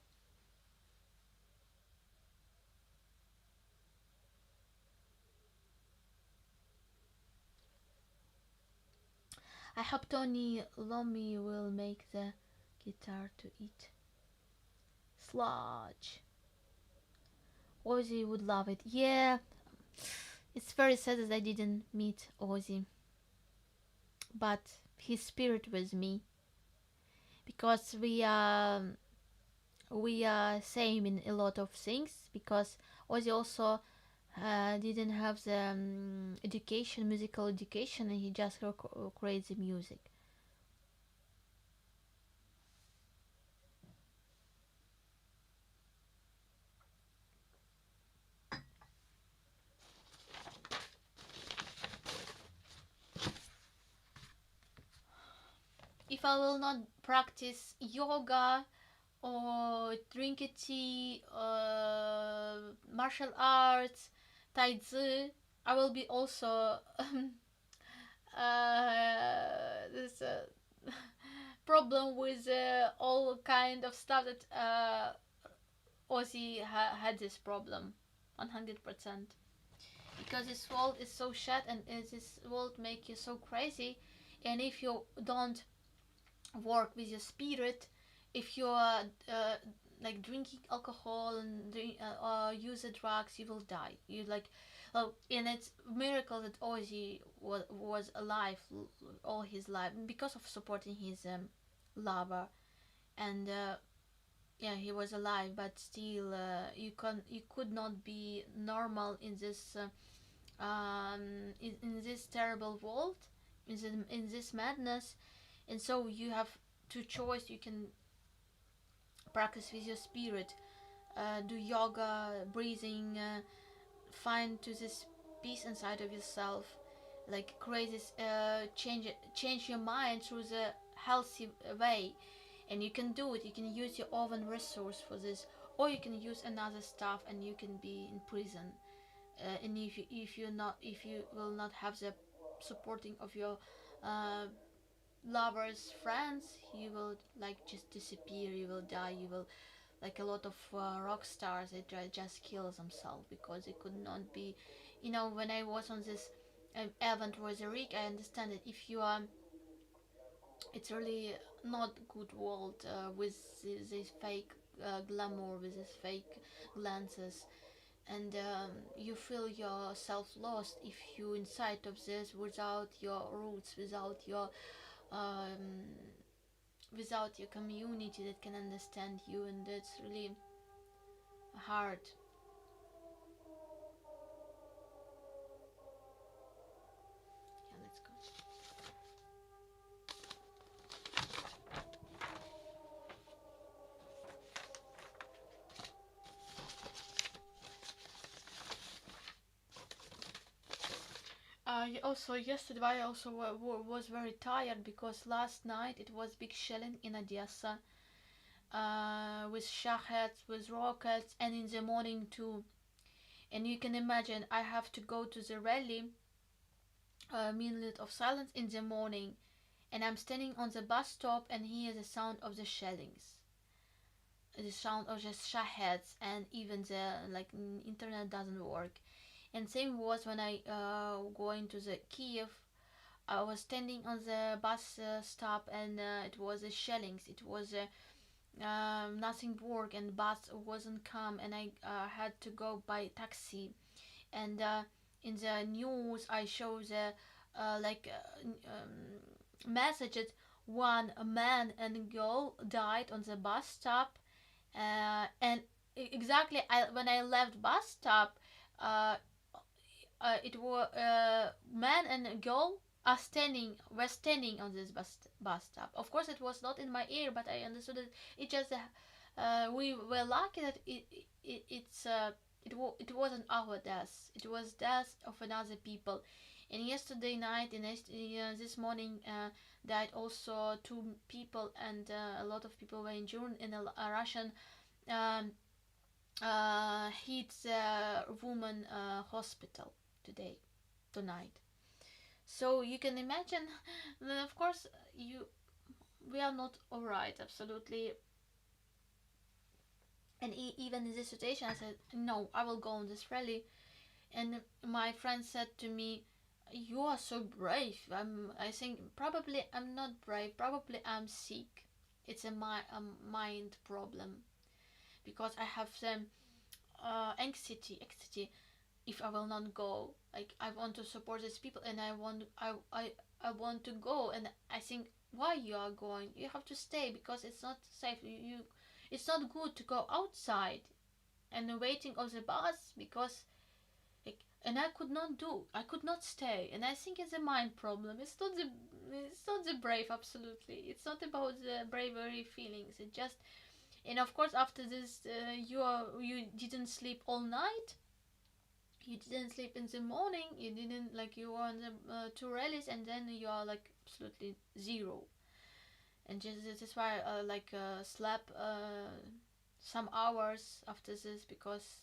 I hope Tony Lomi will make the guitar to eat. Sludge. Ozzy would love it. Yeah, it's very sad that I didn't meet Ozzy, but his spirit was me because we are same in a lot of things. Because Ozzy also didn't have the education, musical education, and he just creates the music. If I will not practice yoga or drink a tea, martial arts, tai chi, I will be also this problem with all kind of stuff that Ozzy had this problem, 100%. Because this world is so sad and this world make you so crazy, and if you don't work with your spirit, if you are like drinking alcohol and use the drugs, you will die. You like, oh, and it's a miracle that Ozzy was alive all his life because of supporting his lover, and yeah, he was alive. But still, you could not be normal in this in this terrible world, in this madness, and so you have two choice. You can practice with your spirit, do yoga, breathing, find to this peace inside of yourself, like create this change your mind through the healthy way. And you can do it. You can use your own resource for this, or you can use another stuff and you can be in prison. And if you will not have the supporting of your uh, lovers, friends, you will like just disappear. You will die. You will, like a lot of rock stars, they just kill themselves because they could not be. When I was on this event with Eric, I understand that if you are, it's really not good world with this fake glamour, with this fake glances, and you feel yourself lost if you inside of this without your roots, um, without your community that can understand you, and it's really hard. Yeah, let's go. Also yesterday I also was very tired because last night it was big shelling in Odessa, with shahets, with rockets, and in the morning too. And you can imagine I have to go to the rally, a minute of silence in the morning, and I'm standing on the bus stop and hear the sound of the shellings, the sound of the shahets, and even the like internet doesn't work. And same was when I going to the Kiev. I was standing on the bus stop, and it was a shellings. It was nothing work, and bus wasn't come, and I had to go by taxi. And in the news, I show the messages. One man and girl died on the bus stop, and exactly when I left bus stop, uh, it was man and a girl were standing on this bus stop. Of course, it was not in my ear, but I understood it. It just we were lucky that it wasn't our death. It was death of another people. And yesterday night and this morning died also two people, and a lot of people were injured in a Russian um, hit the woman hospital today, tonight. So you can imagine, of course, you we are not alright, absolutely. And even in this situation, I said, no, I will go on this rally. And my friend said to me, you are so brave. I think probably I'm not brave, probably I'm sick. It's a mind problem, because I have some anxiety if I will not go. Like, I want to support these people, and I want to go. And I think, why you are going? You have to stay, because it's not safe. It's not good to go outside and waiting on the bus, because like, and I could not stay. And I think it's a mind problem. It's not the brave, absolutely. It's not about the bravery feelings. It just, and of course after this, you didn't sleep all night. You didn't sleep in the morning. You didn't, like, you were on the two rallies, and then you are like absolutely zero. And just this is why I slept some hours after this, because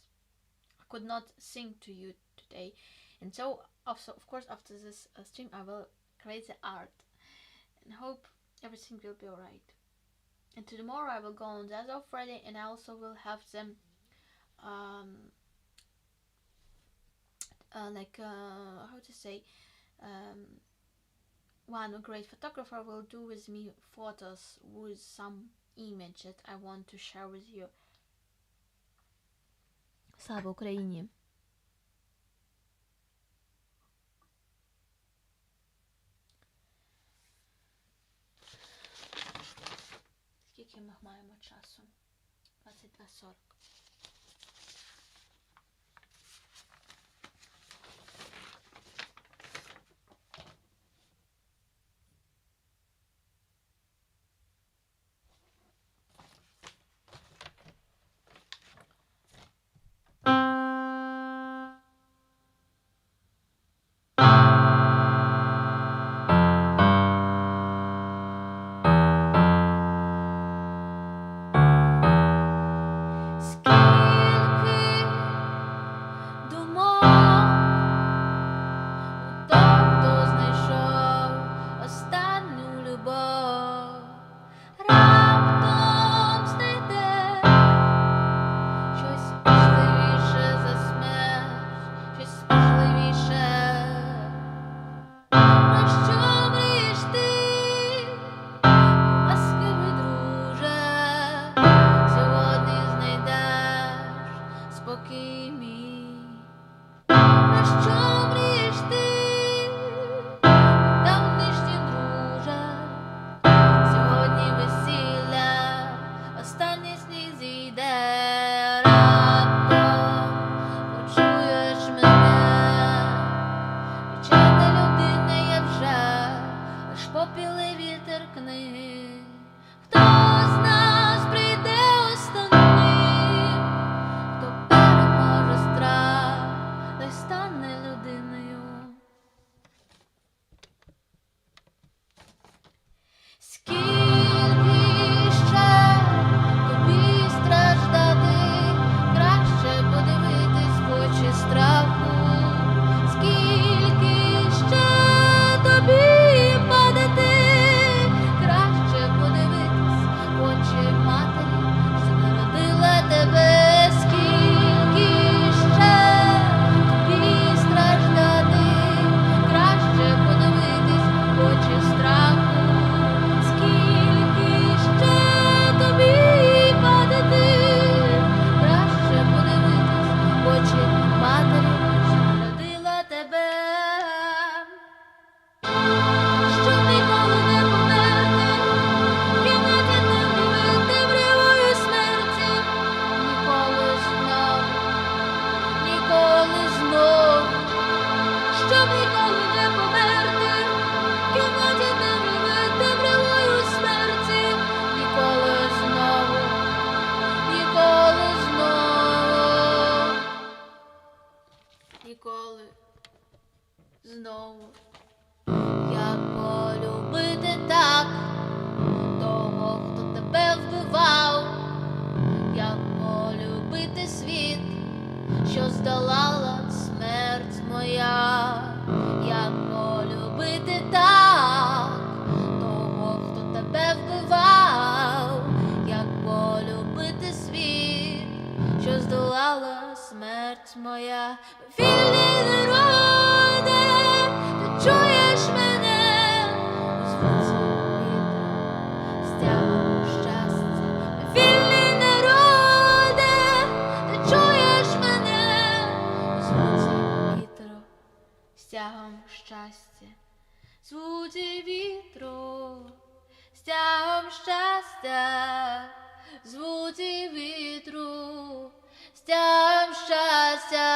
I could not sing to you today. And so also, of course, after this stream, I will create the art and hope everything will be alright. And tomorrow I will go on the other Friday, and I also will have them how to say, one great photographer will do with me photos with some image that I want to share with you. Слава Україні! Скільки ми маємо часу? 22:40. Scared смерть моя. Вільний народе, ти чуєш мене? Звуці вітру, стягом щастя. Вільний народе, ти чуєш мене? Звуці вітру, стягом щастя. Звуці вітру, стягом щастя. Звуці вітру, стягом щастя.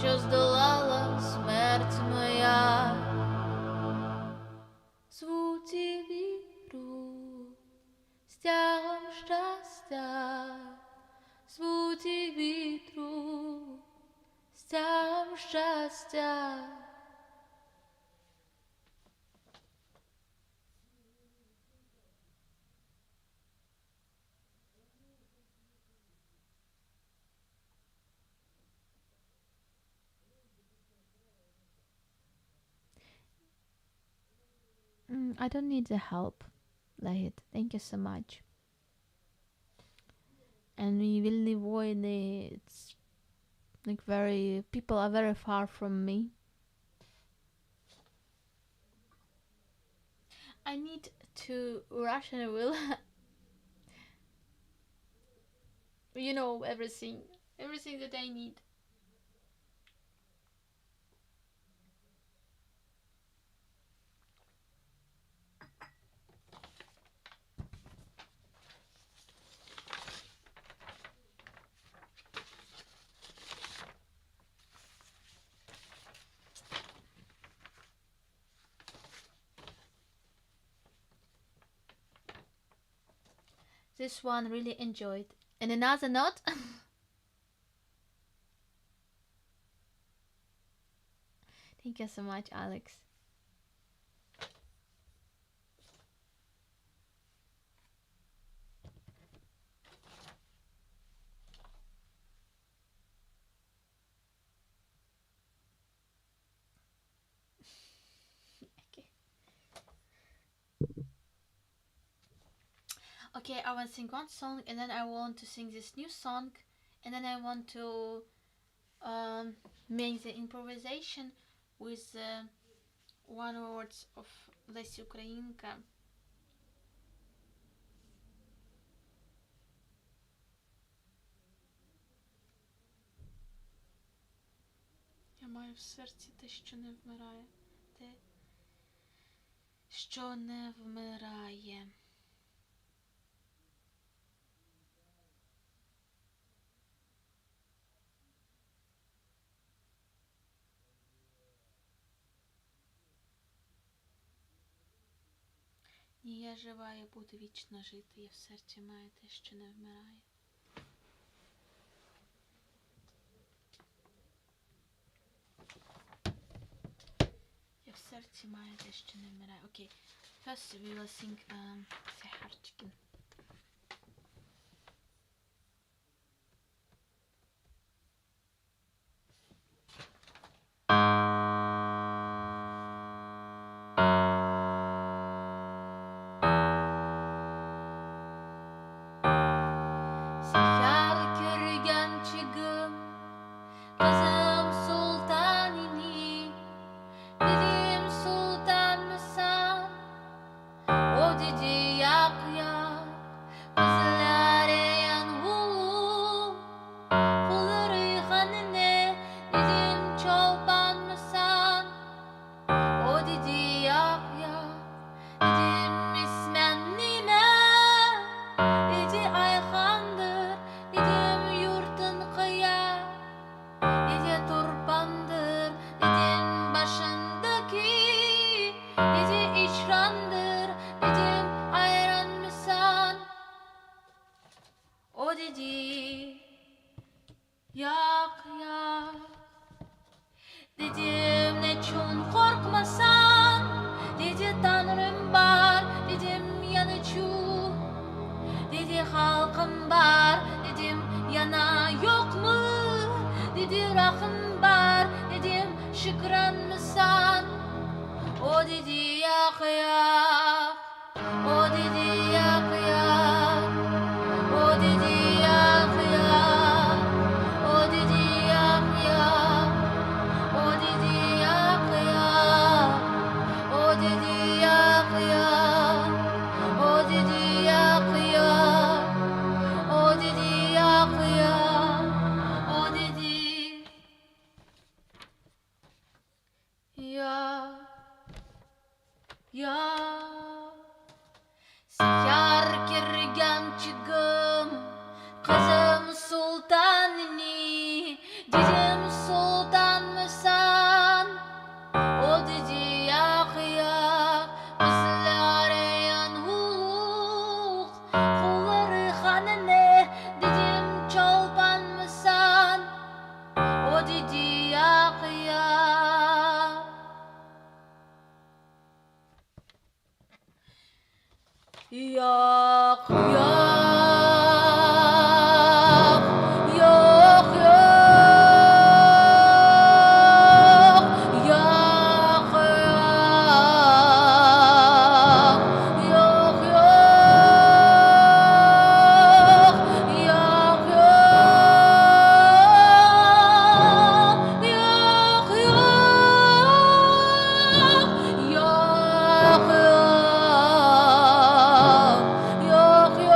Що здолала смерть моя. Звуці вітру, стягом щастя. Звуці вітру, стягом щастя. I don't need the help, Lahid. Thank you so much. And we will avoid it. It's like people are very far from me. I need to rush and I will. You know, everything that I need. This one really enjoyed. And another note. Thank you so much, Alex. Okay, I want to sing one song and then I want to sing this new song and then I want to make the improvisation with one words of Lesi Ukrainka. Я маю в серці те, що не вмирає. Те, що не вмирає. Ні, я жива, я буду вічно жити, я в серці маю те, що не вмирає. Я в серці маю те, що не вмирає. Окей, first we will sing Seharchkin. didi yak yak, kızları yanhulu, pulları hanine, dedim çolpan mısan? O didi yak yak, dedim ismen Nina, dedi Ayhan'dır, dedim yurtun kıya, dedi turpandır, dedim başındaki, dedi içrandır, dedim ayran mısan? O dedi yak yak, dedim ne çun korkmasan, dedi tanrım var, dedim yanıcı, dedi halkım var, dedim yana yok mu, dedi rahım var, dedim şükran mısan? O dedi yak yak, o dedi yak yak, o dedi yak yak, o dedi yak yak, o dedi yak yak, o dedi yak yak, o dedi yak yak, o dedi yak yak, o dedi yak yak. Siyar kirgem çıgım, kızım sultanini, dedim sultan mısan? O dedi yak yak, kızları yanhuluk, kulları hanine, dedim çolpan mısan? O dedi yak yak. Yak yak, yok yok, yak yak, yok yok, yak yok, yok yok, yak yok, yok yok.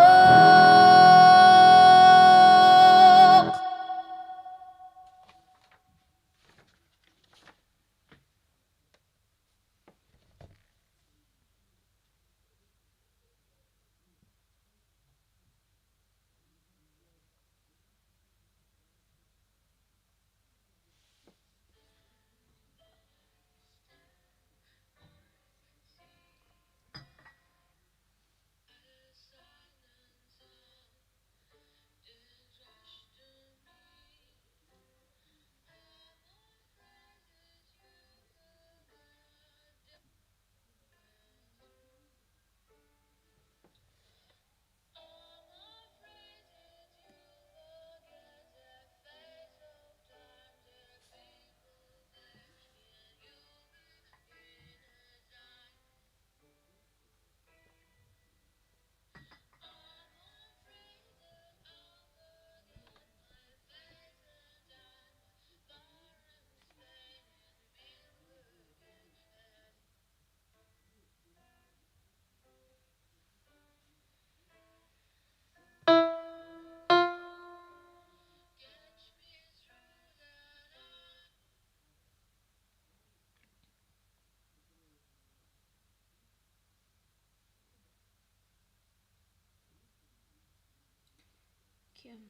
Kim?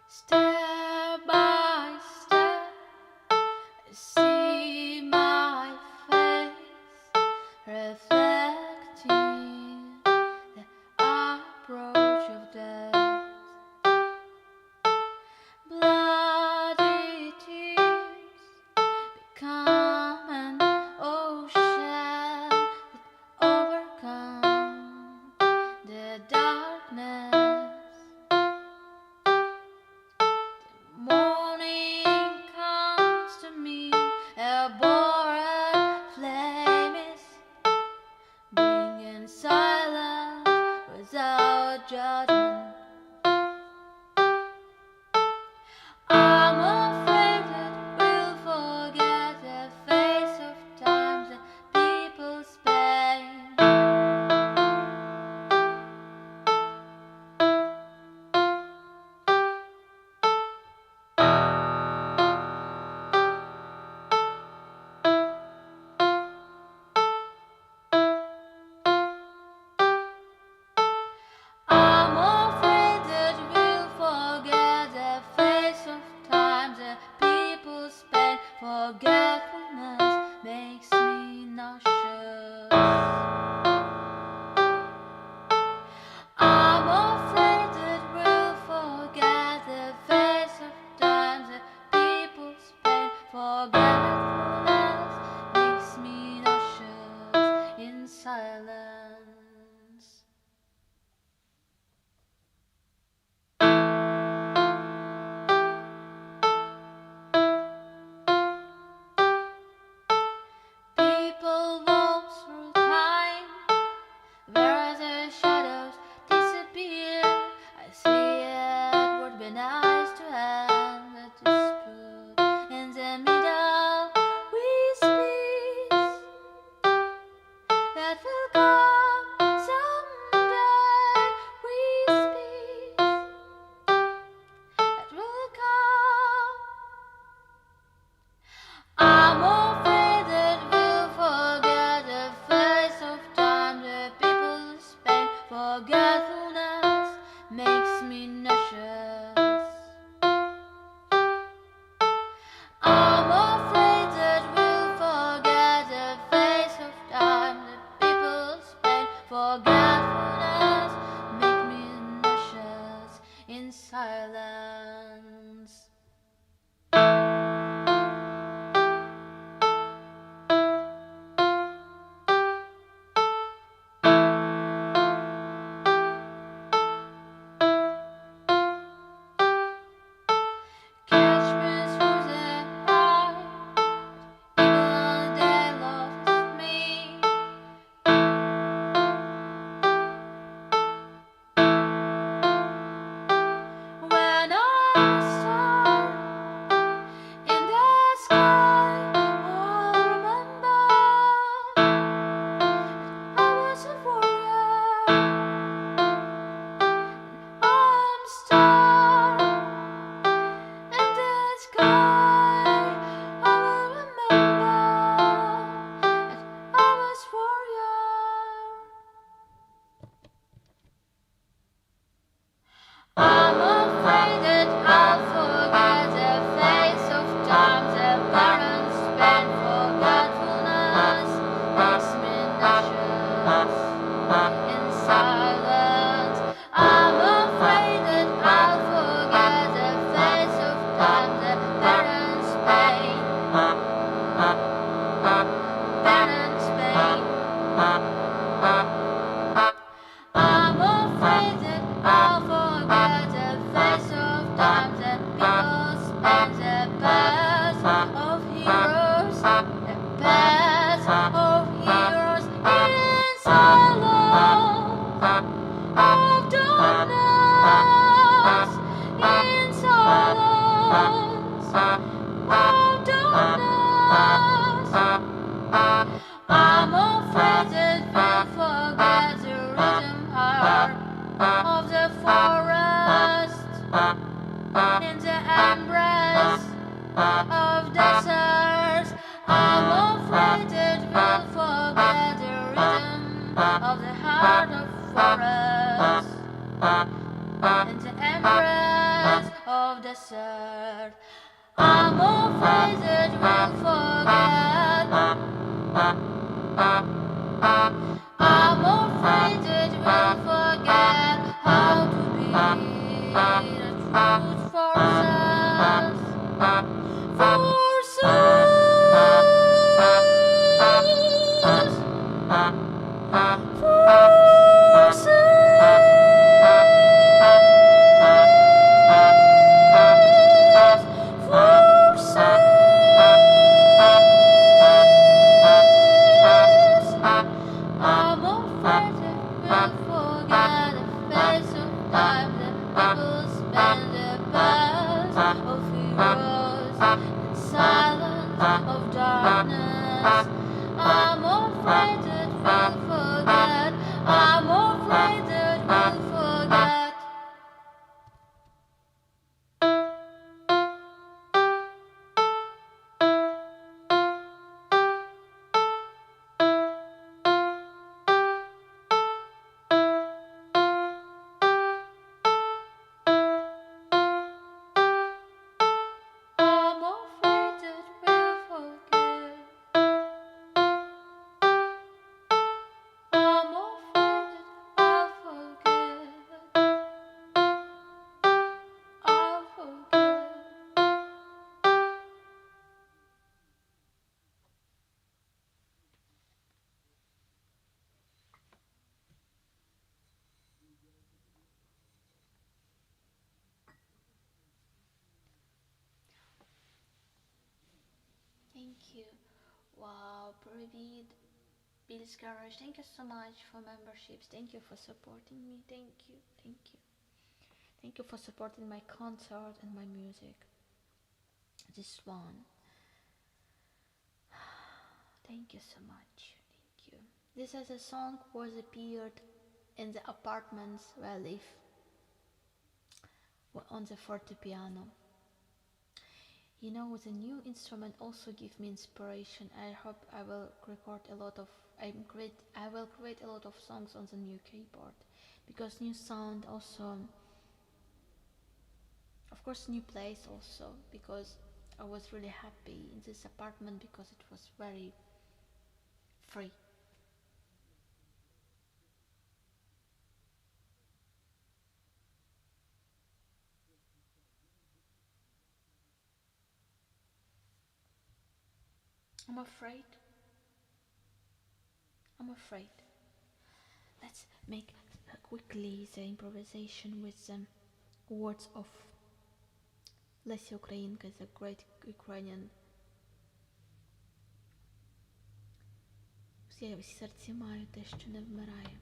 Step by step, I see my face reflecting the approach of death. Bloody tears become an ocean that overcomes the darkness. Morning comes to me Forgetfulness makes me nauseous. I'm afraid that we'll forget the face of time that people spend. Forgetfulness makes me nauseous in silence. People walk through time where the shadows disappear. I see it would be nice to end the dispute. In the middle we speak that will come someday. We speak that will come. I'm afraid that we'll forget the face of time the people spend. Forgetfulness makes me nauseous. I'm afraid that we'll forget the face of time the people spend. Forgetfulness makes me nauseous in silence. Catch me through the night, even they lost me. When I'm a star in the sky, I'll remember I was a warrior. I'm a star in the sky, I will remember that I was warrior. I'm afraid that I'll forget the face of time the parents spent. Forgetfulness makes me nauseous in silence. I'm afraid that I'll forget the face of time the parents spent. Parents spent. I'm afraid that I'll forget the face of time that people spend. The past of heroes, the past of heroes in silence of darkness, in silence of darkness. I'm afraid that we'll forget the rhythm heart of the forest in the embrace of deserts. I'm afraid that we'll forget the rhythm of the heart of forest in the embrace of desert. I'm afraid that we'll forget. I'm afraid that we'll forget how to be the truth forces. I'm afraid that we'll forget the face of time that people spend. The past of heroes in silence of darkness. I'm afraid that we'll forget. I'm afraid that we'll forget. I'm afraid that we'll Thank you. Wow, Pravid, Bills Garage, thank you so much for memberships. Thank you for supporting me. Thank you. Thank you. Thank you for supporting my concert and my music. This one. Thank you so much. Thank you. This as a song was appeared in the apartments where I live on the fortepiano. You know, the new instrument also gives me inspiration. I hope I will record a lot of I will create a lot of songs on the new keyboard, because new sound also, of course, new place also, because I was really happy in this apartment because it was very free. I'm afraid. I'm afraid. Let's make quickly the improvisation with the words of Lesya Ukrainka, the great Ukrainian. Всі серці мають те, що не вмирає.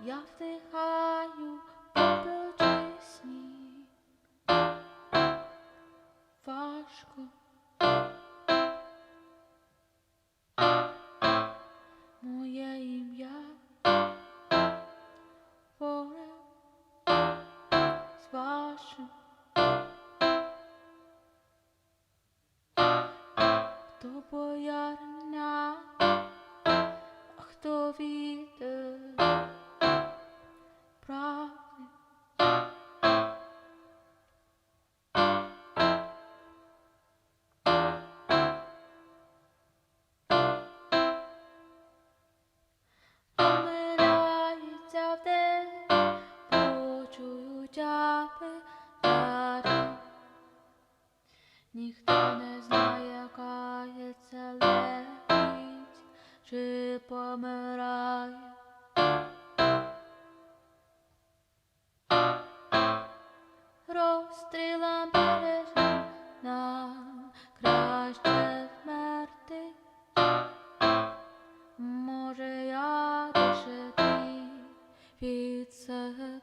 Я вдихаю попіл тісні, важко. Моє ім'я поряд з вашим. Хто боярня помирає. Розстрілам бережем нам краще вмерти. Може, я лишити від себе.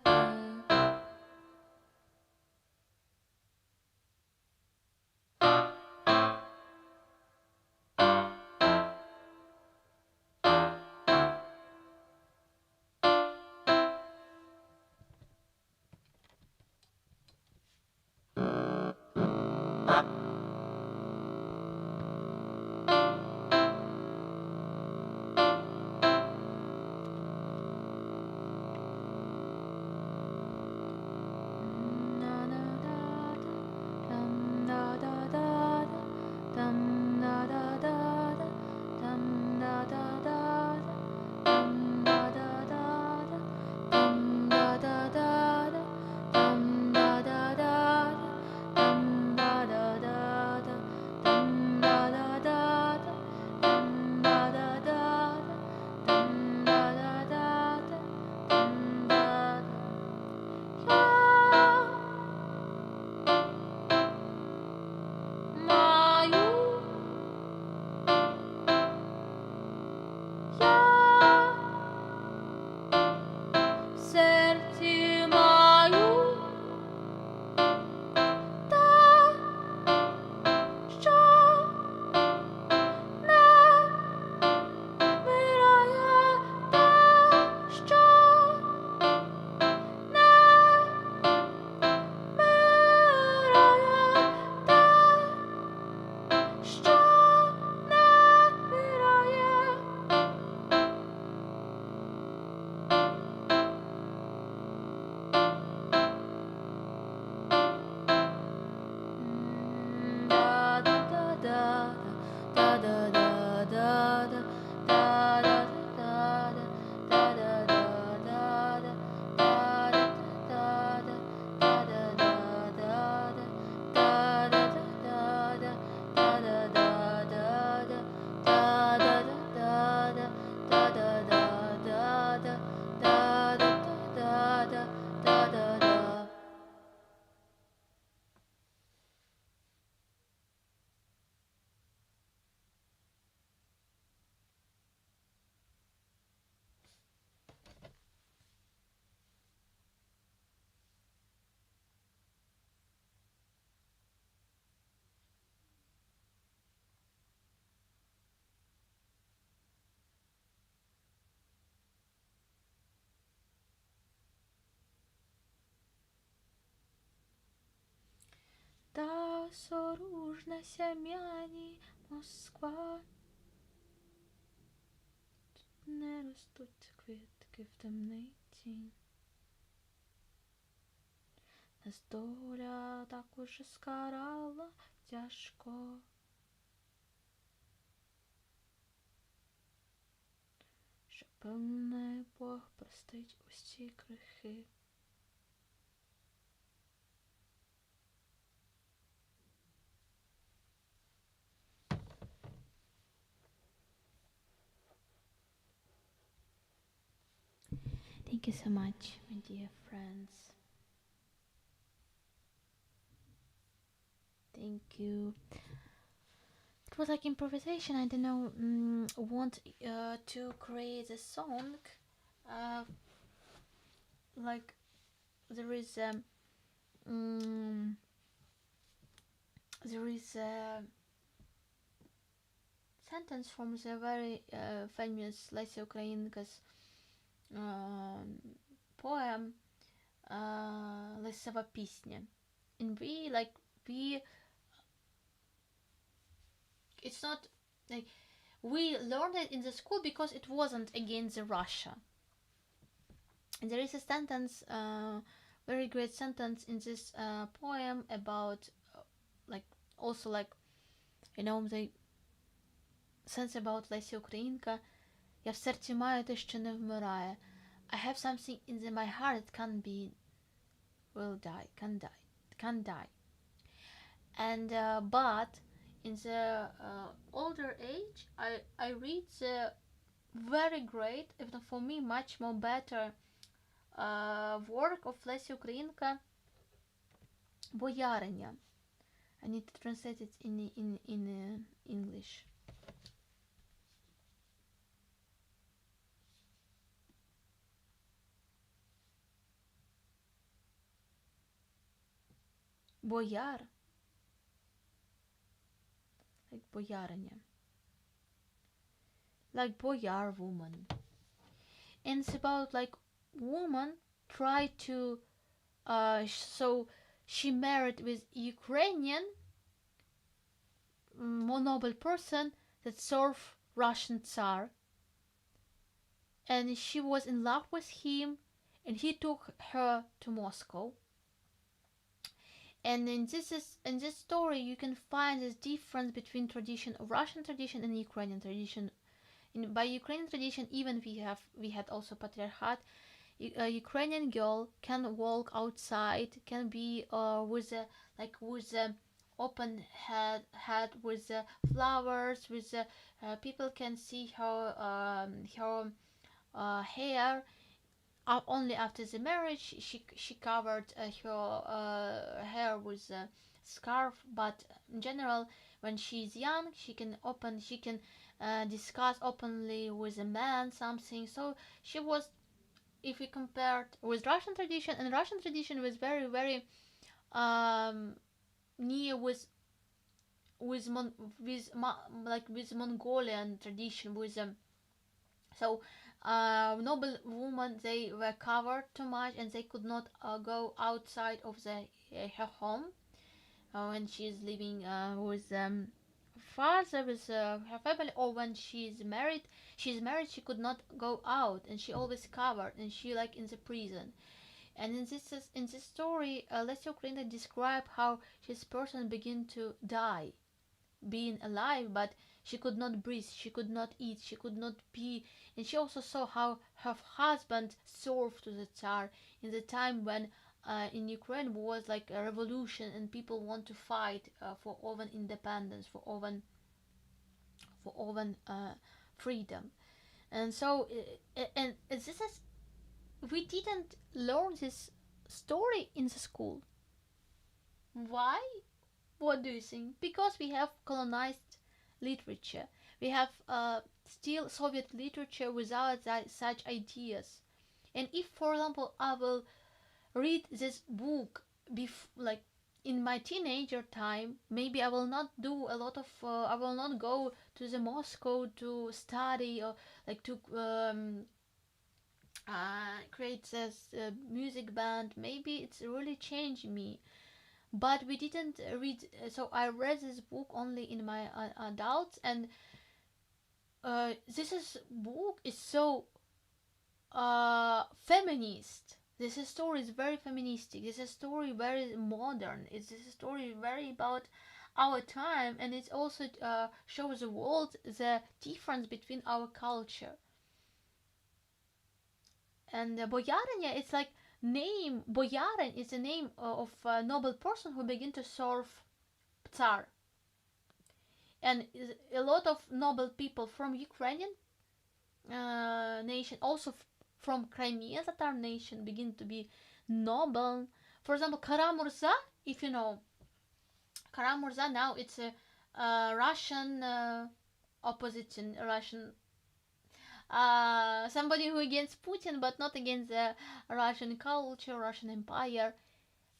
Та соружна сям'яні Москва. Тут не ростуть квітки в темниці. Нас доля також скарала тяжко. Що певне Бог простить усі гріхи. Thank you so much, my dear friends. Thank you. It was like improvisation. I don't know. Want to create a song. Like there is a sentence from the very famous Lesya Ukrainka's poem Лесова пісня. And it's not like we learned it in the school because it wasn't against Russia. And there is a sentence, very great sentence in this poem about the sense about Леся Українка. Я в серці маю те, що не вмирає. I have something in my heart that can't die. And but in the older age, I read the very great, if not for me much more better work of Lesya Ukrainka, Boyarinya. I need to translate it in English. Boyar, like Boyarinya, like Boyar woman. And it's about like woman try to so she married with Ukrainian more noble person that served Russian Tsar, and she was in love with him, and he took her to Moscow. And in this story you can find this difference between tradition of Russian tradition and Ukrainian tradition. By Ukrainian tradition, even we had also patriarchat. A Ukrainian girl can walk outside, can be with a open head with flowers, with people can see her hair. Only after the marriage, she covered her hair with a scarf. But in general, when she's young, she can discuss openly with a man something. So she was, if we compared with Russian tradition, and Russian tradition was very um, near with Mon- with like with Mongolian tradition with so noble women, they were covered too much and they could not go outside of her home when she's living with father with her family, or when she's married, she could not go out and she always covered and she like in the prison. And in this story, Lesya Ukraina describe how this person began to die, being alive, but she could not breathe, she could not eat, she could not pee. And she also saw how her husband served to the Tsar in the time when in Ukraine was like a revolution and people want to fight for own independence, for own freedom. And so, and this is, we didn't learn this story in the school. Why? What do you think? Because we have colonized literature. We have still Soviet literature without such ideas. And if, for example, I will read this book like in my teenager time, maybe I will not do a lot of. I will not go to the Moscow to study or like to create this music band. Maybe it's really changed me, but we didn't read. So I read this book only in my adults, and this book is so feminist. This story is very feministic. This is story very modern. It's this story very about our time, and it also shows the world the difference between our culture. And Boyarinya, it's like name. Boyarin is the name of a noble person who begin to serve Tsar. And a lot of noble people from Ukrainian nation, also from Crimean Tatar nation, begin to be noble. For example, Karamurza, if you know, Karamurza now it's a Russian opposition, Russian somebody who against Putin but not against the Russian culture, Russian empire.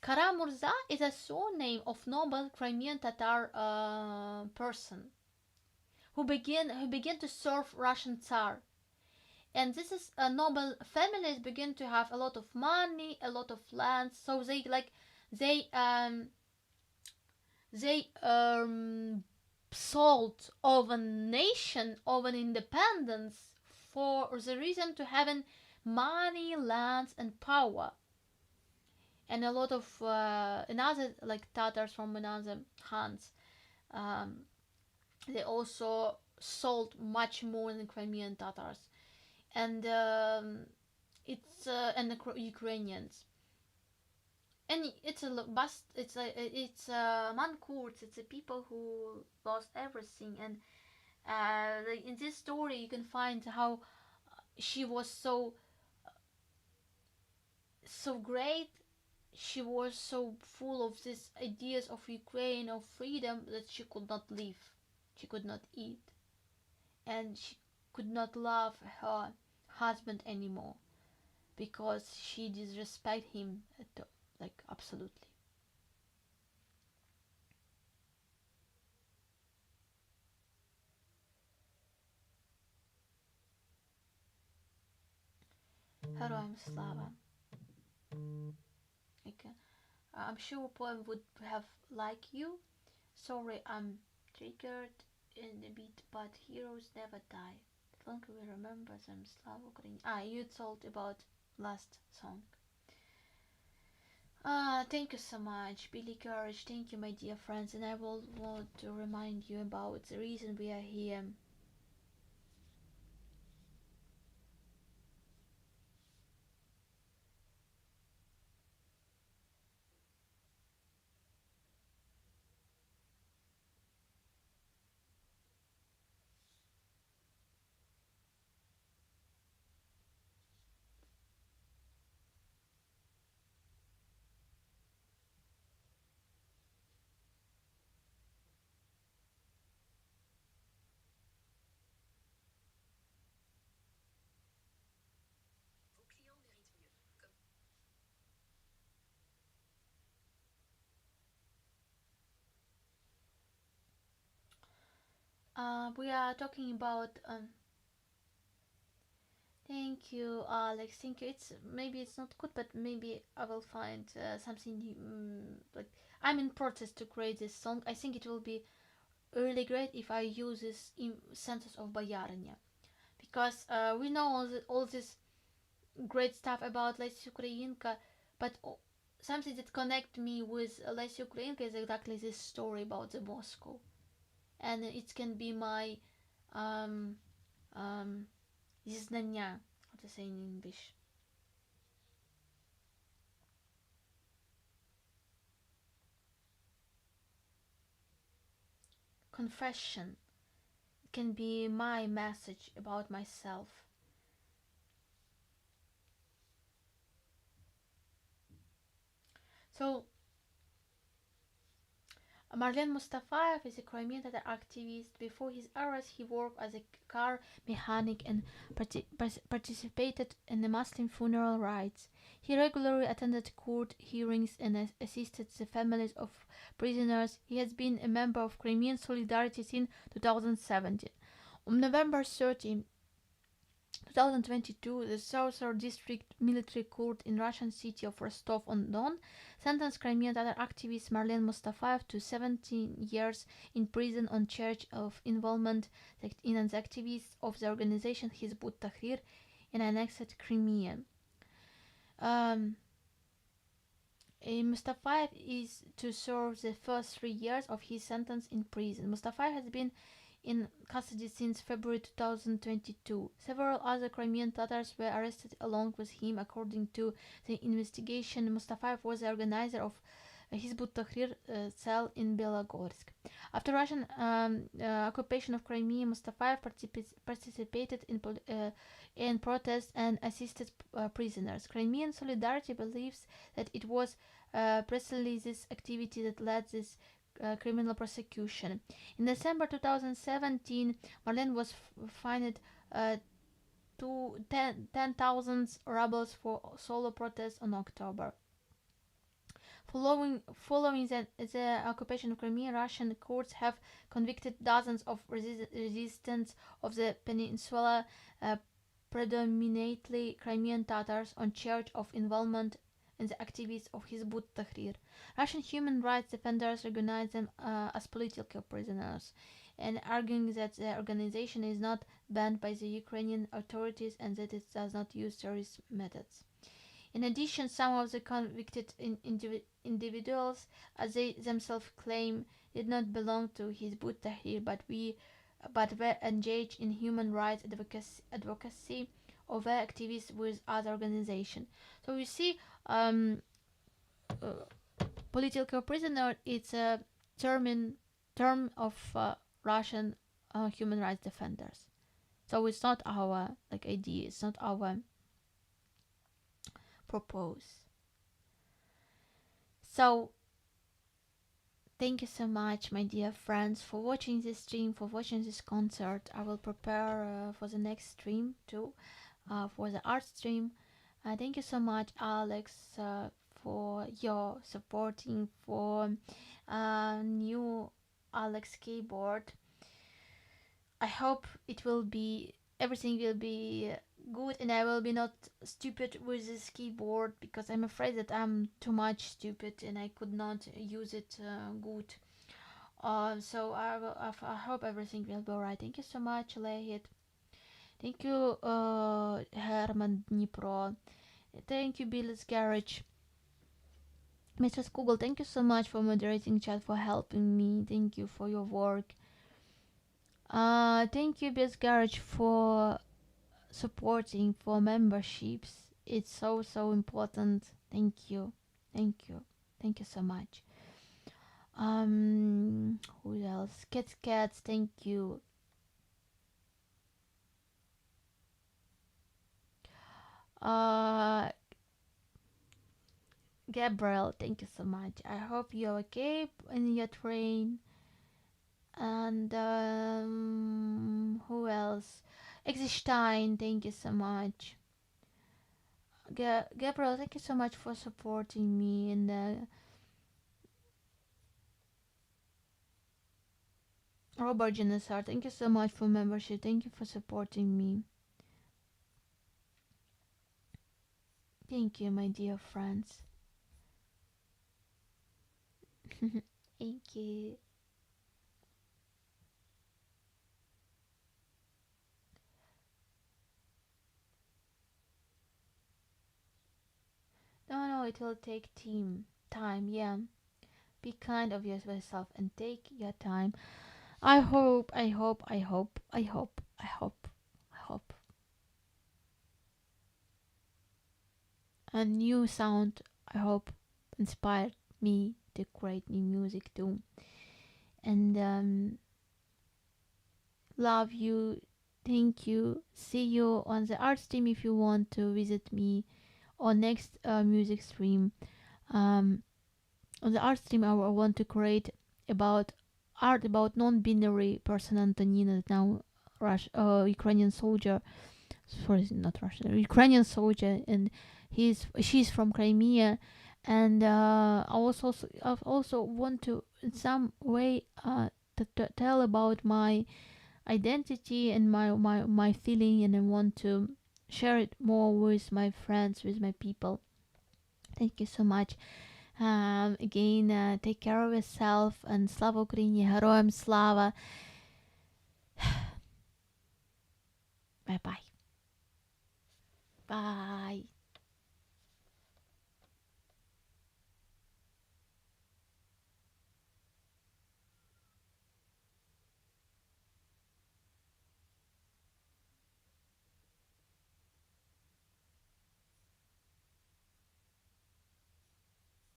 Karamurza is a surname of noble Crimean Tatar person who began to serve Russian Tsar. And this is noble families begin to have a lot of money, a lot of land, so they they sold of a nation, of an independence, for the reason to having money, lands, and power. And a lot of another like Tatars from another Khans, um, they also sold much more than Crimean Tatars, and and the Ukrainians. And it's a bust. It's a mankurts. It's a people who lost everything, and In this story, you can find how she was so great. She was so full of these ideas of Ukraine, of freedom, that she could not live, she could not eat, and she could not love her husband anymore because she disrespect him like absolutely. Heroim Slava. Okay. I'm sure poem would have like you. Sorry, I'm triggered in a bit, but heroes never die. As long as we remember them, Slava Ukraine. You told about last song. Thank you so much, Billy Courage. Thank you, my dear friends, and I will want to remind you about the reason we are here. We are talking about thank you, Alex. Thank you. It's not good, but maybe I will find something like I'm in process to create this song. I think it will be really great if I use this in sentence of Boyarinya because we know all this great stuff about Lesi Ukrainka, but something that connect me with Lesi Ukrainka is exactly this story about the Moscow, and it can be my um, um, зізнання, how to say in English, confession. It can be my message about myself. So Marlen Mustafayev is a Crimean Tatar activist. Before his arrest, he worked as a car mechanic and participated in the Muslim funeral rites. He regularly attended court hearings and assisted the families of prisoners. He has been a member of Crimean Solidarity since 2017. On November 30, 2022, the Southern District Military Court in Russian city of Rostov-on-Don sentenced Crimean Tatar activist Marlen Mustafayev to 17 years in prison on charge of involvement in the activities of the organization Hizb ut-Tahrir in annexed Crimea. Um, Mustafayev is to serve the first 3 years of his sentence in prison. Mustafayev has been in custody since February 2022. Several other Crimean Tatars were arrested along with him. According to the investigation, Mustafayev was the organizer of Hizb ut-Tahrir cell in Belogorsk. After Russian occupation of Crimea, Mustafayev participated in protests and assisted prisoners. Crimean Solidarity believes that it was precisely this activity that led this criminal prosecution. In December 2017, Marlen was fined to 10,000 rubles for solo protests on October. Following the occupation of Crimea, Russian courts have convicted dozens of resistants of the peninsula, predominantly Crimean Tatars, on charge of involvement in the activities of Hizb ut-Tahrir. Russian human rights defenders recognize them as political prisoners, and arguing that the organization is not banned by the Ukrainian authorities and that it does not use terrorist methods. In addition, some of the convicted individuals, as they themselves claim, did not belong to Hizb ut-Tahrir, but were engaged in human rights advocacy or were activists with other organizations. So we see, uh, political prisoner. It's a term of Russian human rights defenders. So it's not our like idea, it's not our propose. So thank you so much, my dear friends, for watching this stream, for watching this concert. I will prepare for the next stream too, for the art stream. Thank you so much, Alex, for your supporting for new Alex keyboard. I hope it will be everything will be good, and I will be not stupid with this keyboard, because I'm afraid that I'm too much stupid and I could not use it good. So I hope everything will be alright. Thank you so much, Lehit. Thank you, Herman Dnipro. Thank you, Billy's Garage. Mrs. Google, thank you so much for moderating chat, for helping me. Thank you for your work. Thank you, Billy's Garage, for supporting, for memberships. It's so important. Thank you. Thank you. Thank you so much. Who else? Cats, thank you. Uh Gabriel, thank you so much. I hope you're okay in your train. And who else? Exestein, thank you so much. Gabriel, thank you so much for supporting me. And Robert Genesar, thank you so much for membership. Thank you for supporting me. Thank you, my dear friends. Thank you. No, it will take time, yeah. Be kind of yourself and take your time. I hope. A new sound, I hope, inspired me to create new music too. And love you. Thank you. See you on the art stream if you want to visit me, or next music stream. On the art stream, I want to create about art about non-binary person Antonina, now Ukrainian soldier. Sorry, not Russian, Ukrainian soldier, and she's from Crimea, and I also want to in some way to tell about my identity and my feeling, and I want to share it more with my friends, with my people. Thank you so much. Again, take care of yourself, and Slava Ukraini, Heroям Slava. Bye bye. Bye.